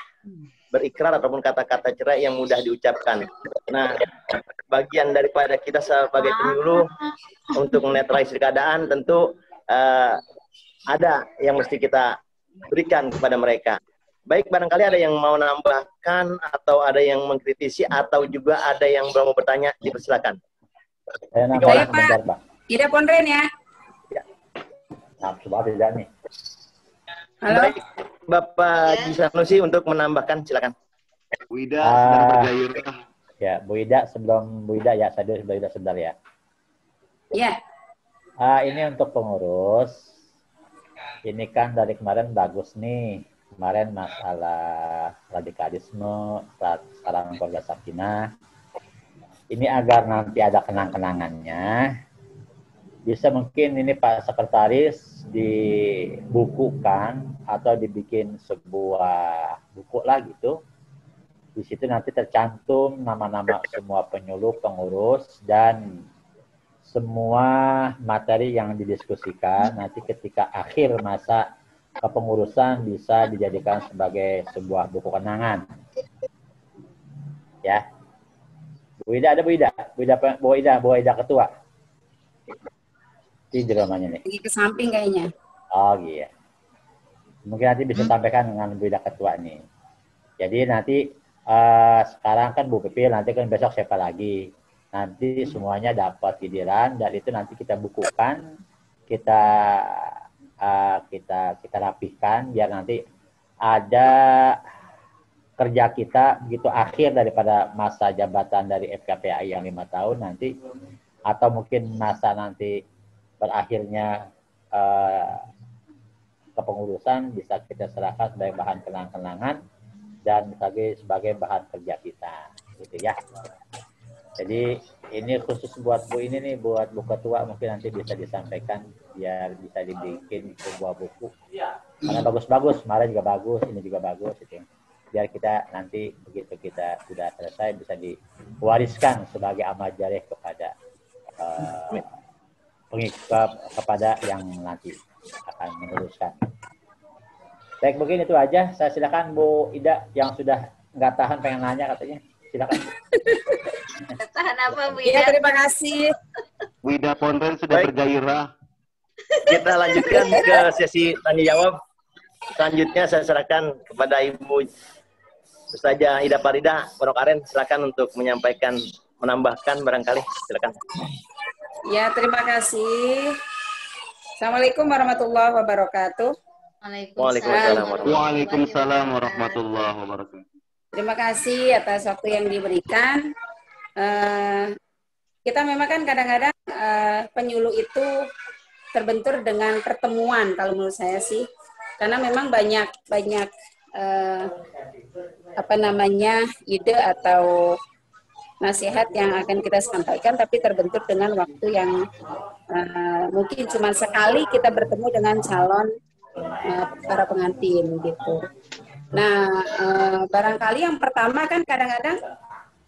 berikrar ataupun kata-kata cerai yang mudah diucapkan. Nah, bagian daripada kita sebagai penyuluh untuk menetralisir keadaan tentu ada yang mesti kita berikan kepada mereka. Baik, barangkali ada yang mau menambahkan atau ada yang mengkritisi atau juga ada yang mau bertanya, dipersilakan. Saya nambah sebentar, Pak. Ida Ponren ya. Nah, coba tidak nih. Halo. Baik, Bapak Sanusi untuk menambahkan, silakan. Bu Ida sedang bergairah. Ya, Bu Ida, sebelum Bu Ida ya, saya dulu sebelum Ida sebentar ya. Ya. Ini untuk pengurus. Ini kan dari kemarin bagus nih. Kemarin masalah radikalisme, sekarang keluarga sakinah. Ini agar nanti ada kenang-kenangannya. Bisa mungkin ini Pak Sekretaris dibukukan atau dibikin sebuah buku lah gitu. Di situ nanti tercantum nama-nama semua penyuluh, pengurus, dan semua materi yang didiskusikan nanti ketika akhir masa kepengurusan bisa dijadikan sebagai sebuah buku kenangan. Ya. Bu Ida ada Bu Ida? Bu Ida ketua. Di rumahnya nih. Lagi ke samping kayaknya. Oh iya. Mungkin nanti bisa sampaikan dengan Bu Ida ketua nih. Jadi nanti sekarang kan Bu Pipil, nanti kan besok siapa lagi. Nanti semuanya dapat giliran dan itu nanti kita bukukan, kita rapihkan biar nanti ada kerja kita begitu akhir daripada masa jabatan dari FKPAI yang 5 tahun nanti, atau mungkin masa nanti berakhirnya kepengurusan bisa kita serahkan sebagai bahan kenang-kenangan dan sebagai bahan kerja kita, gitu ya. Jadi ini khusus buat Bu ini nih, buat Bu Ketua mungkin nanti bisa disampaikan biar bisa dibikin sebuah buku. Karena bagus-bagus, kemarin juga bagus, ini juga bagus, gitu. Biar kita nanti begitu kita sudah selesai bisa diwariskan sebagai amal jariah kepada kepada yang nanti akan meneruskan. Baik, mungkin itu aja. Saya silakan Bu Ida yang sudah nggak tahan pengen nanya katanya. Silakan. Tahan apa Bu Ya, Ida? terima kasih. Bu Ida Ponren sudah bergairah. Kita lanjutkan ke sesi tanya jawab. Selanjutnya saya serahkan kepada Ibu Ustazah Ida Farida Pondok Aren. Silakan untuk menambahkan barangkali. Silakan. Ya, terima kasih. Assalamualaikum warahmatullahi wabarakatuh. Waalaikumsalam warahmatullahi wabarakatuh. Terima kasih atas waktu yang diberikan. Kita memang kan kadang-kadang penyuluh itu terbentur dengan pertemuan kalau menurut saya sih, karena memang banyak ide atau nasihat yang akan kita sampaikan, tapi terbentur dengan waktu yang mungkin cuma sekali kita bertemu dengan calon para pengantin gitu. Nah, barangkali yang pertama kan kadang-kadang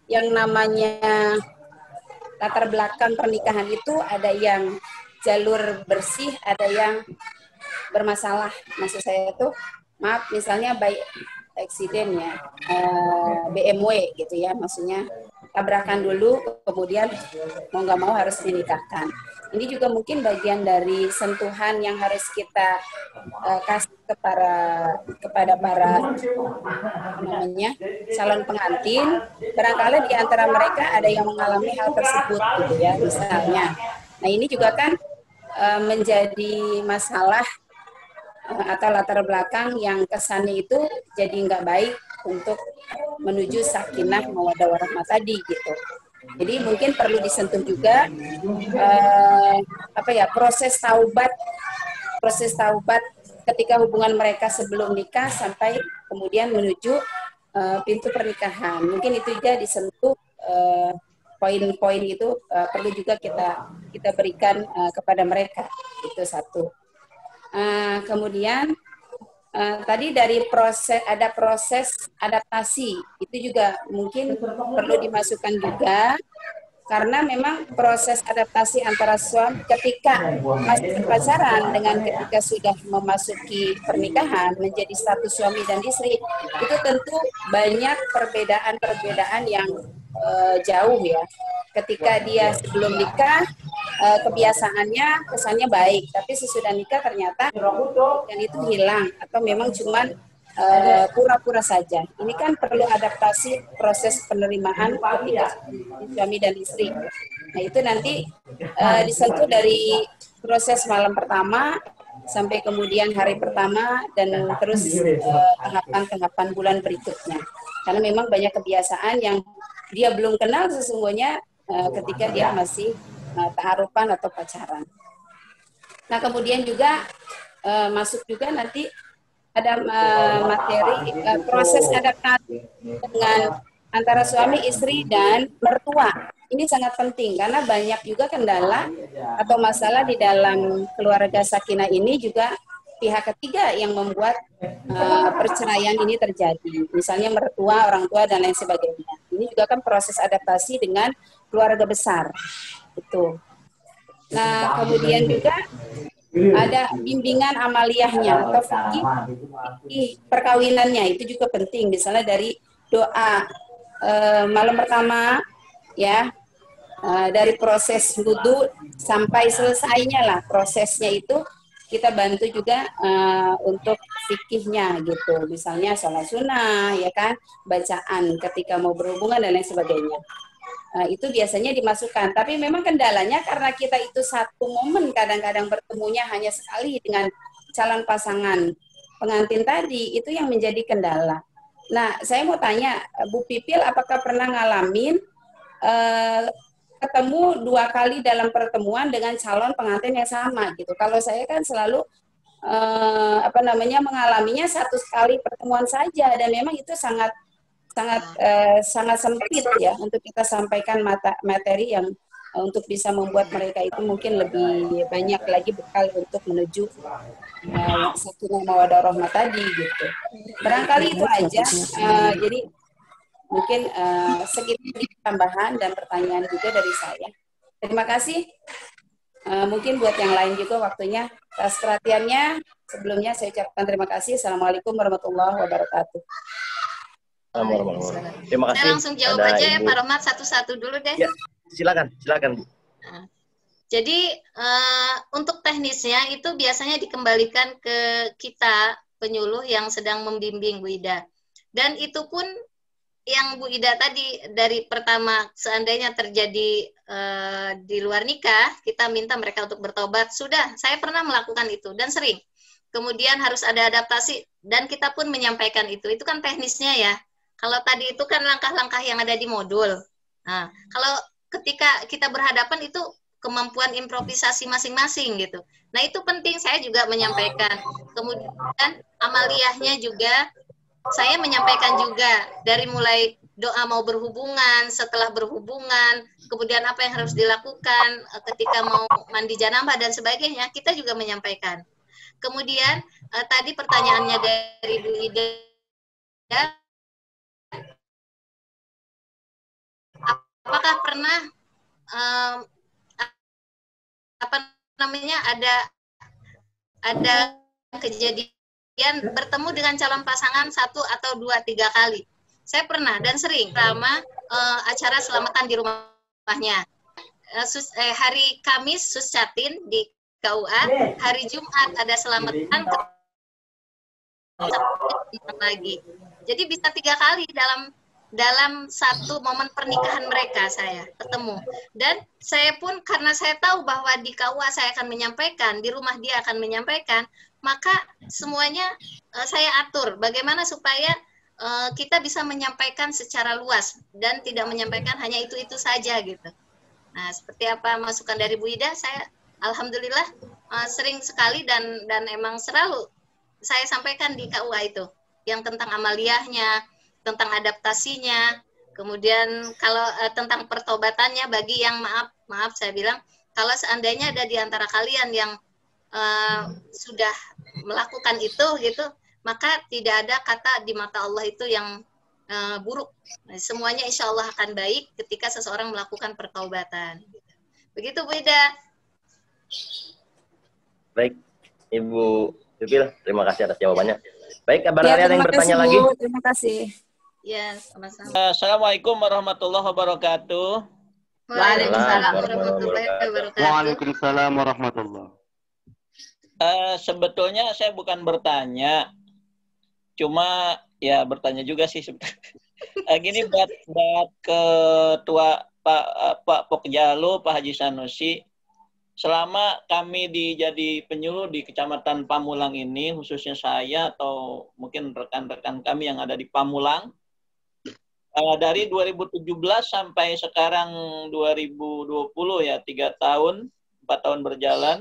yang namanya latar belakang pernikahan itu ada yang jalur bersih, ada yang bermasalah. Maksud saya itu, maaf misalnya baik eksiden ya, BMW gitu ya, maksudnya tabrakan dulu, kemudian mau nggak mau harus dinikahkan. Ini juga mungkin bagian dari sentuhan yang harus kita kasih kepada para calon pengantin. Barangkali di antara mereka ada yang mengalami hal tersebut gitu ya, misalnya. Nah ini juga kan menjadi masalah atau latar belakang yang kesannya itu jadi nggak baik untuk menuju sakinah mawaddah warahmah tadi gitu. Jadi mungkin perlu disentuh juga proses taubat ketika hubungan mereka sebelum nikah sampai kemudian menuju pintu pernikahan. Mungkin itu juga disentuh poin-poin itu perlu juga kita berikan kepada mereka. Itu satu. Kemudian tadi dari proses adaptasi itu juga mungkin perlu dimasukkan juga, karena memang proses adaptasi antara suami ketika masih pacaran dengan ketika sudah memasuki pernikahan menjadi status suami dan istri itu tentu banyak perbedaan yang jauh ya. Ketika dia sebelum nikah kebiasaannya kesannya baik, tapi sesudah nikah ternyata dan itu hilang atau memang cuman pura-pura saja. Ini kan perlu adaptasi proses penerimaan ketika suami dan istri. Nah itu nanti disentuh dari proses malam pertama sampai kemudian hari pertama dan terus tahapan-tahapan bulan berikutnya. Karena memang banyak kebiasaan yang dia belum kenal sesungguhnya ketika dia masih ta'arufan atau pacaran. Nah, kemudian juga masuk juga nanti ada materi proses adaptasi dengan antara suami, istri, dan mertua. Ini sangat penting karena banyak juga kendala atau masalah di dalam keluarga sakinah ini juga pihak ketiga yang membuat perceraian ini terjadi. Misalnya mertua, orang tua, dan lain sebagainya. Ini juga kan proses adaptasi dengan keluarga besar. Itu. Nah, kemudian juga ada bimbingan amaliyahnya atau fikih perkawinannya, itu juga penting. Misalnya dari doa malam pertama, ya, dari proses wudu sampai selesainya lah prosesnya itu kita bantu juga untuk fikihnya gitu. Misalnya sholat sunnah, ya kan, bacaan ketika mau berhubungan dan lain sebagainya. Itu biasanya dimasukkan. Tapi memang kendalanya karena kita itu satu momen kadang-kadang bertemunya hanya sekali dengan calon pasangan pengantin tadi, itu yang menjadi kendala. Nah, saya mau tanya, Bu Pipil, apakah pernah ngalamin ketemu 2 kali dalam pertemuan dengan calon pengantin yang sama gitu? Kalau saya kan selalu mengalaminya 1 kali pertemuan saja, dan memang itu sangat sempit ya untuk kita sampaikan materi yang untuk bisa membuat mereka itu mungkin lebih banyak lagi bekal untuk menuju sakinah mawaddah rahmah tadi gitu. Barangkali itu aja. Jadi mungkin segitu tambahan dan pertanyaan juga dari saya. Terima kasih. Mungkin buat yang lain juga waktunya. Atas perhatiannya, sebelumnya saya ucapkan terima kasih. Assalamualaikum warahmatullahi wabarakatuh. Terima kasih. Saya langsung jawab aja ya Pak Rahmat, satu-satu dulu deh. Ya, silakan Bu. Jadi untuk teknisnya itu biasanya dikembalikan ke kita penyuluh yang sedang membimbing Bu Ida. Dan itu pun yang Bu Ida tadi dari pertama seandainya terjadi di luar nikah, kita minta mereka untuk bertobat. Sudah, saya pernah melakukan itu dan sering. Kemudian harus ada adaptasi dan kita pun menyampaikan itu. Itu kan teknisnya ya. Kalau tadi itu kan langkah-langkah yang ada di modul. Nah, kalau ketika kita berhadapan itu kemampuan improvisasi masing-masing gitu. Nah, itu penting saya juga menyampaikan. Kemudian amaliyahnya juga saya menyampaikan juga dari mulai doa mau berhubungan, setelah berhubungan, kemudian apa yang harus dilakukan ketika mau mandi janabah dan sebagainya, kita juga menyampaikan. Kemudian tadi pertanyaannya dari Bu Ida, apakah pernah ada kejadian bertemu dengan calon pasangan 1 atau 2, 3 kali? Saya pernah dan sering sama acara selamatan di rumahnya. Hari Kamis Suscatin di KUA, hari Jumat ada selamatan lagi. Jadi bisa 3 kali dalam satu momen pernikahan mereka saya ketemu. Dan saya pun karena saya tahu bahwa di KUA saya akan menyampaikan, di rumah dia akan menyampaikan, maka semuanya saya atur bagaimana supaya kita bisa menyampaikan secara luas dan tidak menyampaikan hanya itu-itu saja gitu. Nah, seperti apa masukan dari Bu Ida, saya alhamdulillah sering sekali dan emang selalu saya sampaikan di KUA itu yang tentang amaliyahnya, tentang adaptasinya, kemudian kalau tentang pertobatannya bagi yang maaf saya bilang, kalau seandainya ada di antara kalian yang sudah melakukan itu gitu, maka tidak ada kata di mata Allah itu yang buruk. Semuanya insya Allah akan baik ketika seseorang melakukan pertaubatan. Begitu Bu Ida. Baik, Ibu Pipil, terima kasih atas jawabannya. Baik, kabar ada yang bertanya lagi? Terima kasih. Ya, sama-sama. Assalamualaikum warahmatullahi wabarakatuh. Waalaikumsalam warahmatullahi wabarakatuh. Waalaikumsalam warahmatullahi. Sebetulnya saya bukan bertanya, cuma ya bertanya juga sih. Gini buat ketua Pak Pokjalu, Pak Haji Sanusi, selama kami jadi penyuluh di Kecamatan Pamulang ini, khususnya saya atau mungkin rekan-rekan kami yang ada di Pamulang, Dari 2017 sampai sekarang 2020 ya, 3 tahun, 4 tahun berjalan.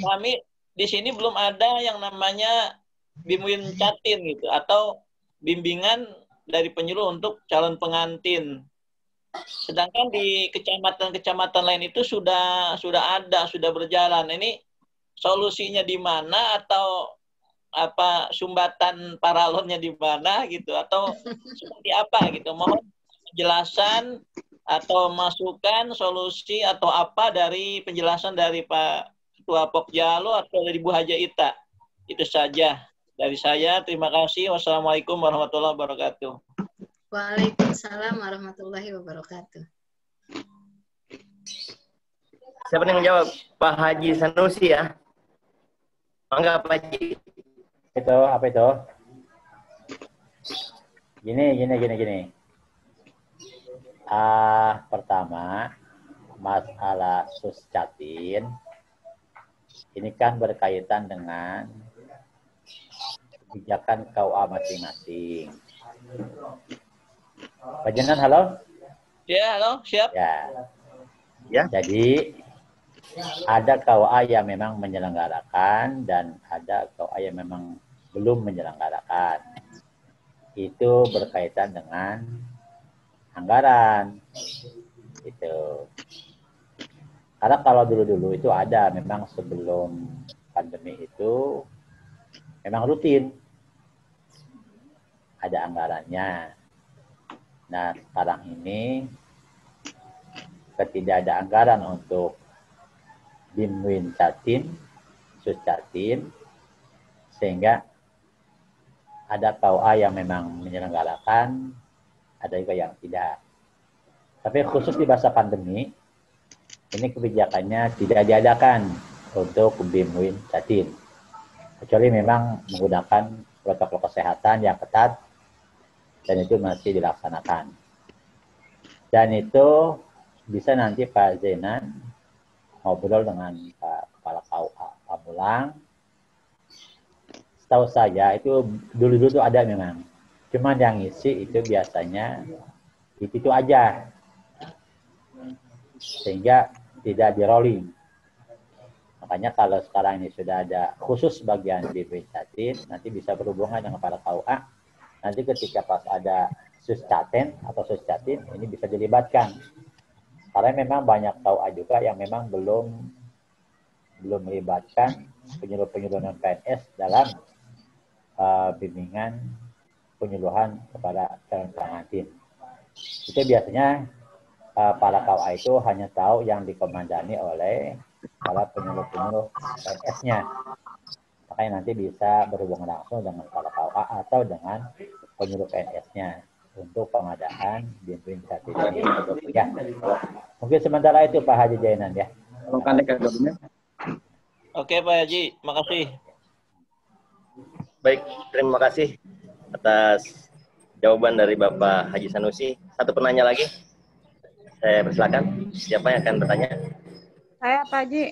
Kami di sini belum ada yang namanya bimbingan catin gitu, atau bimbingan dari penyuluh untuk calon pengantin. Sedangkan di kecamatan-kecamatan lain itu sudah ada, sudah berjalan. Ini solusinya di mana, atau apa sumbatan paralonnya di mana gitu, atau seperti apa gitu? Mohon penjelasan atau masukan solusi atau apa dari penjelasan dari Pak Ketua Pokjalo atau dari Bu Haja Ita. Itu saja dari saya. Terima kasih. Wassalamualaikum warahmatullahi wabarakatuh. Waalaikumsalam warahmatullahi wabarakatuh. Siapa yang menjawab? Pak Haji Sanusi ya. Mangga Pak Haji. Apa itu? Gini. Pertama, masalah suscatin ini kan berkaitan dengan kebijakan KUA masing-masing. Pak Jenan, halo? Ya, halo, siap. Ya. Jadi ada KUA yang memang menyelenggarakan dan ada KUA yang memang belum menyelenggarakan. Itu berkaitan dengan anggaran. Itu. Karena kalau dulu-dulu itu ada, memang sebelum pandemi itu memang rutin. Ada anggarannya. Nah, sekarang ini ketika ada anggaran untuk Binwin Catin, Suscatin, sehingga ada KUA yang memang menyelenggarakan, ada juga yang tidak. Tapi khusus di masa pandemi, ini kebijakannya tidak diadakan untuk Binwin Catin. Kecuali memang menggunakan protokol kesehatan yang ketat, dan itu masih dilaksanakan. Dan itu bisa nanti Pak Zainan ngobrol dengan Pak Kepala KUA Pamulang. Setahu saya itu dulu-dulu tuh ada memang. Cuman yang ngisi itu biasanya itu aja. Sehingga tidak di rolling. Makanya kalau sekarang ini sudah ada khusus bagian Binwin Catin, nanti bisa berhubungan dengan Kepala KUA. Nanti ketika pas ada suscatin atau suscatin, ini bisa dilibatkan. Karena memang banyak KUA juga yang memang belum melibatkan penyuluh-penyuluh non-PNS dalam bimbingan penyuluhan kepada calon pengantin. Itu biasanya para KUA itu hanya tahu yang dikomandani oleh para penyuluh-penyuluh PNS-nya. Makanya nanti bisa berhubungan langsung dengan para KUA atau dengan penyuluh PNS-nya untuk pengadaan Binwin Catin ini. Ya. Mungkin sementara itu Pak Haji Jainan ya. Oke Pak Haji, makasih. Baik, terima kasih atas jawaban dari Bapak Haji Sanusi. Satu penanya lagi. Saya persilakan. Siapa yang akan bertanya? Saya Pak Haji.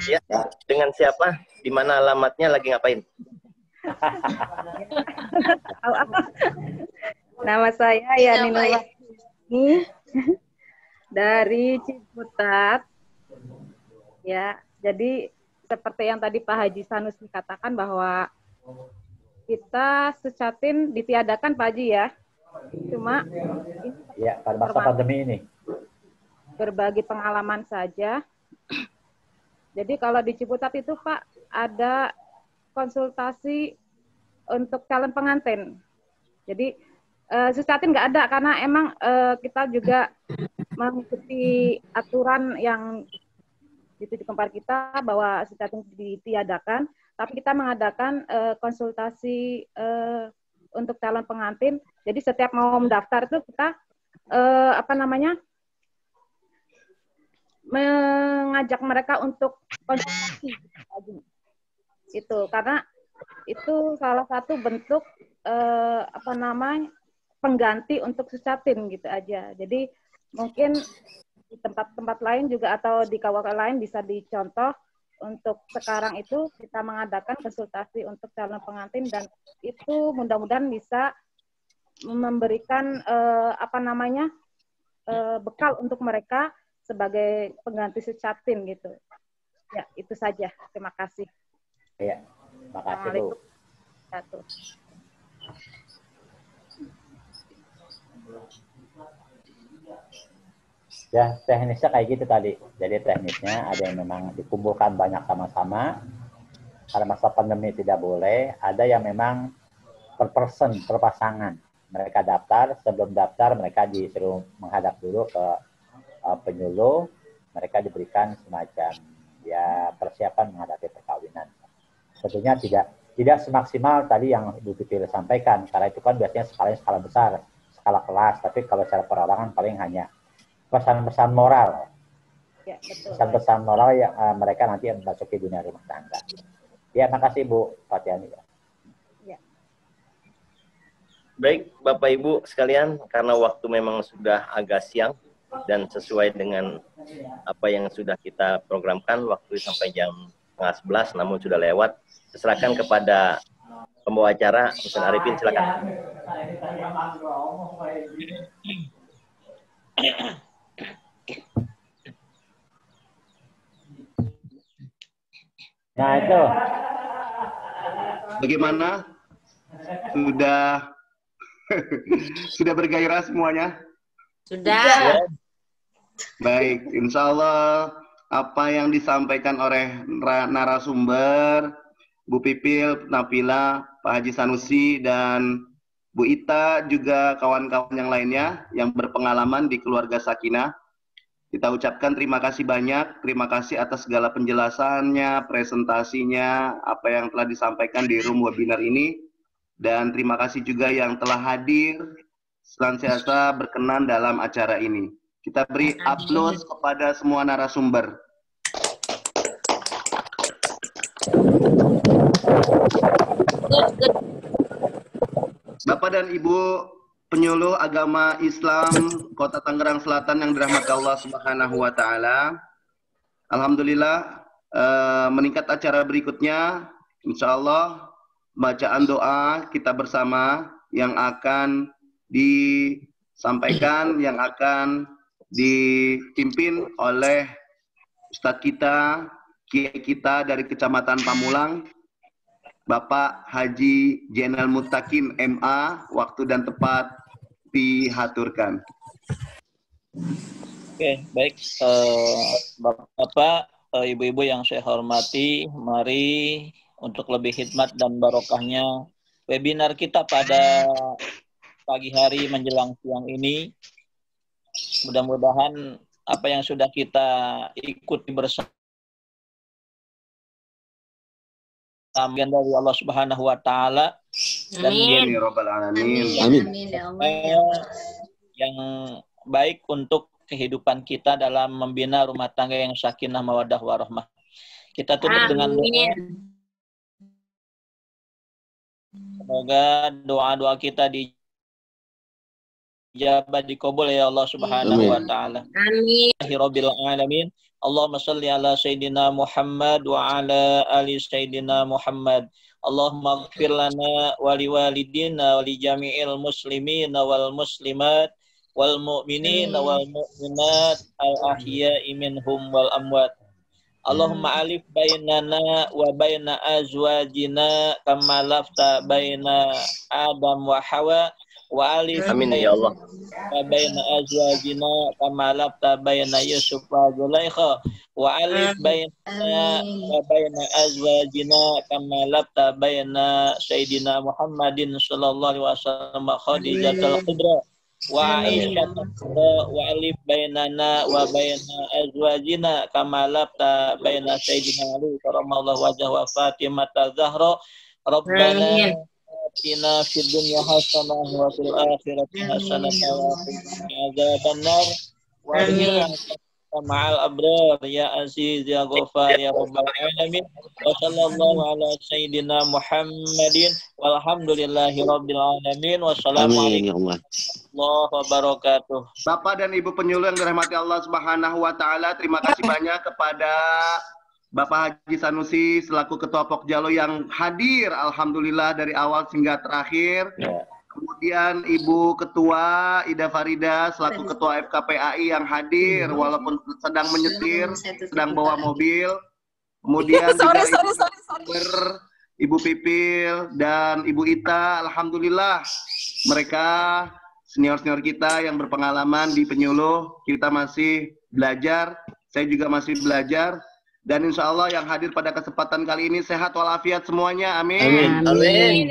Ya, dengan siapa? Di mana alamatnya, lagi ngapain? Nama saya Yani Nurwati dari Ciputat. Ya, jadi seperti yang tadi Pak Haji Sanusi katakan bahwa kita Suscatin ditiadakan Pak Haji ya. Cuma ya pada masa pandemi ini. Berbagi pengalaman saja. Jadi kalau di Ciputat itu Pak ada konsultasi untuk calon pengantin. Jadi Suscatin nggak ada karena emang kita juga mengikuti aturan yang di tempat kita bahwa Suscatin ditiadakan, tapi kita mengadakan konsultasi untuk calon pengantin. Jadi setiap mau mendaftar itu kita mengajak mereka untuk konsultasi itu karena itu salah satu bentuk pengganti untuk Suscatin gitu aja. Jadi mungkin di tempat-tempat lain juga atau di KUA lain bisa dicontoh untuk sekarang itu kita mengadakan konsultasi untuk calon pengantin, dan itu mudah-mudahan bisa memberikan bekal untuk mereka sebagai pengganti secatin gitu. Ya, itu saja. Terima kasih. Ya, terima kasih Bu. Ya, teknisnya kayak gitu tadi. Jadi teknisnya ada yang memang dikumpulkan banyak sama-sama. Karena masa pandemi tidak boleh. Ada yang memang per person, per pasangan. Mereka daftar, sebelum daftar mereka disuruh menghadap dulu ke penyuluh. Mereka diberikan semacam ya persiapan menghadapi perkawinan. Tentunya tidak semaksimal tadi yang Ibu Pipil sampaikan. Karena itu kan biasanya skala besar, skala kelas. Tapi kalau secara perorangan paling hanya pesan-pesan moral, pesan-pesan moral yang mereka nanti memasuki dunia rumah tangga. Ya, makasih Bu Fatiani. Ya. Baik, Bapak Ibu sekalian, karena waktu memang sudah agak siang dan sesuai dengan apa yang sudah kita programkan, waktu sampai jam 10:30, namun sudah lewat. Serahkan kepada pembawa acara, Ustaz Arifin, silakan. Nah itu. Bagaimana? Sudah bergairah semuanya? Sudah. Baik, insya Allah apa yang disampaikan oleh narasumber, Bu Pipil, Nabila, Pak Haji Sanusi, dan Bu Ita, juga kawan-kawan yang lainnya yang berpengalaman di keluarga Sakinah. Kita ucapkan terima kasih banyak, terima kasih atas segala penjelasannya, presentasinya, apa yang telah disampaikan di room webinar ini, dan terima kasih juga yang telah hadir, senantiasa berkenan dalam acara ini. Kita beri aplaus kepada semua narasumber. Bapak dan Ibu penyuluh agama Islam Kota Tangerang Selatan yang dirahmati Allah Subhanahu wa Ta'ala, alhamdulillah meningkat acara berikutnya, insya Allah bacaan doa kita bersama yang akan disampaikan, yang akan dipimpin oleh Ustadz kita, Kiai kita dari Kecamatan Pamulang, Bapak Haji Jenal Mutakin MA. Waktu dan tempat dihaturkan. Oke, baik. Bapak, Ibu-ibu yang saya hormati, mari untuk lebih hikmat dan barokahnya webinar kita pada pagi hari menjelang siang ini, mudah-mudahan apa yang sudah kita ikuti bersama dari Allah Subhanahu wa Ta'ala dan yang baik untuk kehidupan kita dalam membina rumah tangga yang sakinah mawaddah warahmah. Kita tutup dengan doa. Semoga doa-doa kita dijabah, dikabul ya Allah Subhanahu wa Ta'ala. Amin. Rabbil alamin. Allahumma salli ala Sayyidina Muhammad wa ala ali Sayyidina Muhammad. Allahumma ighfir lana wa liwalidina wa li jami'il muslimina wal muslimat wal mu'minina wal mu'minat al-ahya'i minhum wal amwat. Allahumma alif bainana wa baina azwajina kama lafta baina Adam wa Hawa wa alif amin ya Allah wa baina azwajina kama lafta baina Yusuf wa Zulaikha wa alif baina wa baina azwajina kama lafta baina Sayyidina Muhammadin sallallahu alaihi wasallam Khadijatul Kubra wa Aisyah wa alif bainana wa baina azwajina kama lafta baina Sayyidina Ali karamallahu wajhahu wa Fatimah Zahra. Rabbana atina fid dunya hasanah wa fil akhirati hasanah wa qina adzabannar wa qina ma'al abrar ya aziz ya ghafar ya rabbal alamin wa sallallahu ala sayyidina Muhammadin walhamdulillahi rabbil alamin wassalamualaikum warahmatullahi wabarakatuh. Bapak dan Ibu penyuluh yang dirahmati Allah Subhanahu wa Ta'ala, terima kasih banyak kepada Bapak Haji Sanusi selaku Ketua Pokjalo yang hadir, alhamdulillah dari awal hingga terakhir. Kemudian Ibu Ketua Ida Farida selaku Ketua FKPAI yang hadir walaupun sedang menyetir, sedang bawa mobil. Kemudian juga Ibu Pipil dan Ibu Ita, alhamdulillah mereka senior-senior kita yang berpengalaman di penyuluh. Kita masih belajar, saya juga masih belajar. Dan insya Allah yang hadir pada kesempatan kali ini sehat walafiat semuanya, amin. Amin.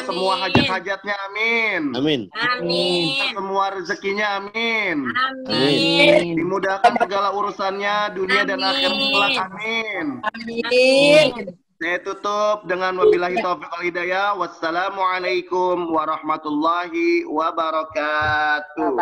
Semua hajat-hajatnya, amin. Amin. Amin. Semua rezekinya, amin. Amin. Dimudahkan segala urusannya dunia dan akhirat kelak, amin. Amin. Saya tutup dengan wabillahi taufiq wal hidayah. Wassalamualaikum warahmatullahi wabarakatuh.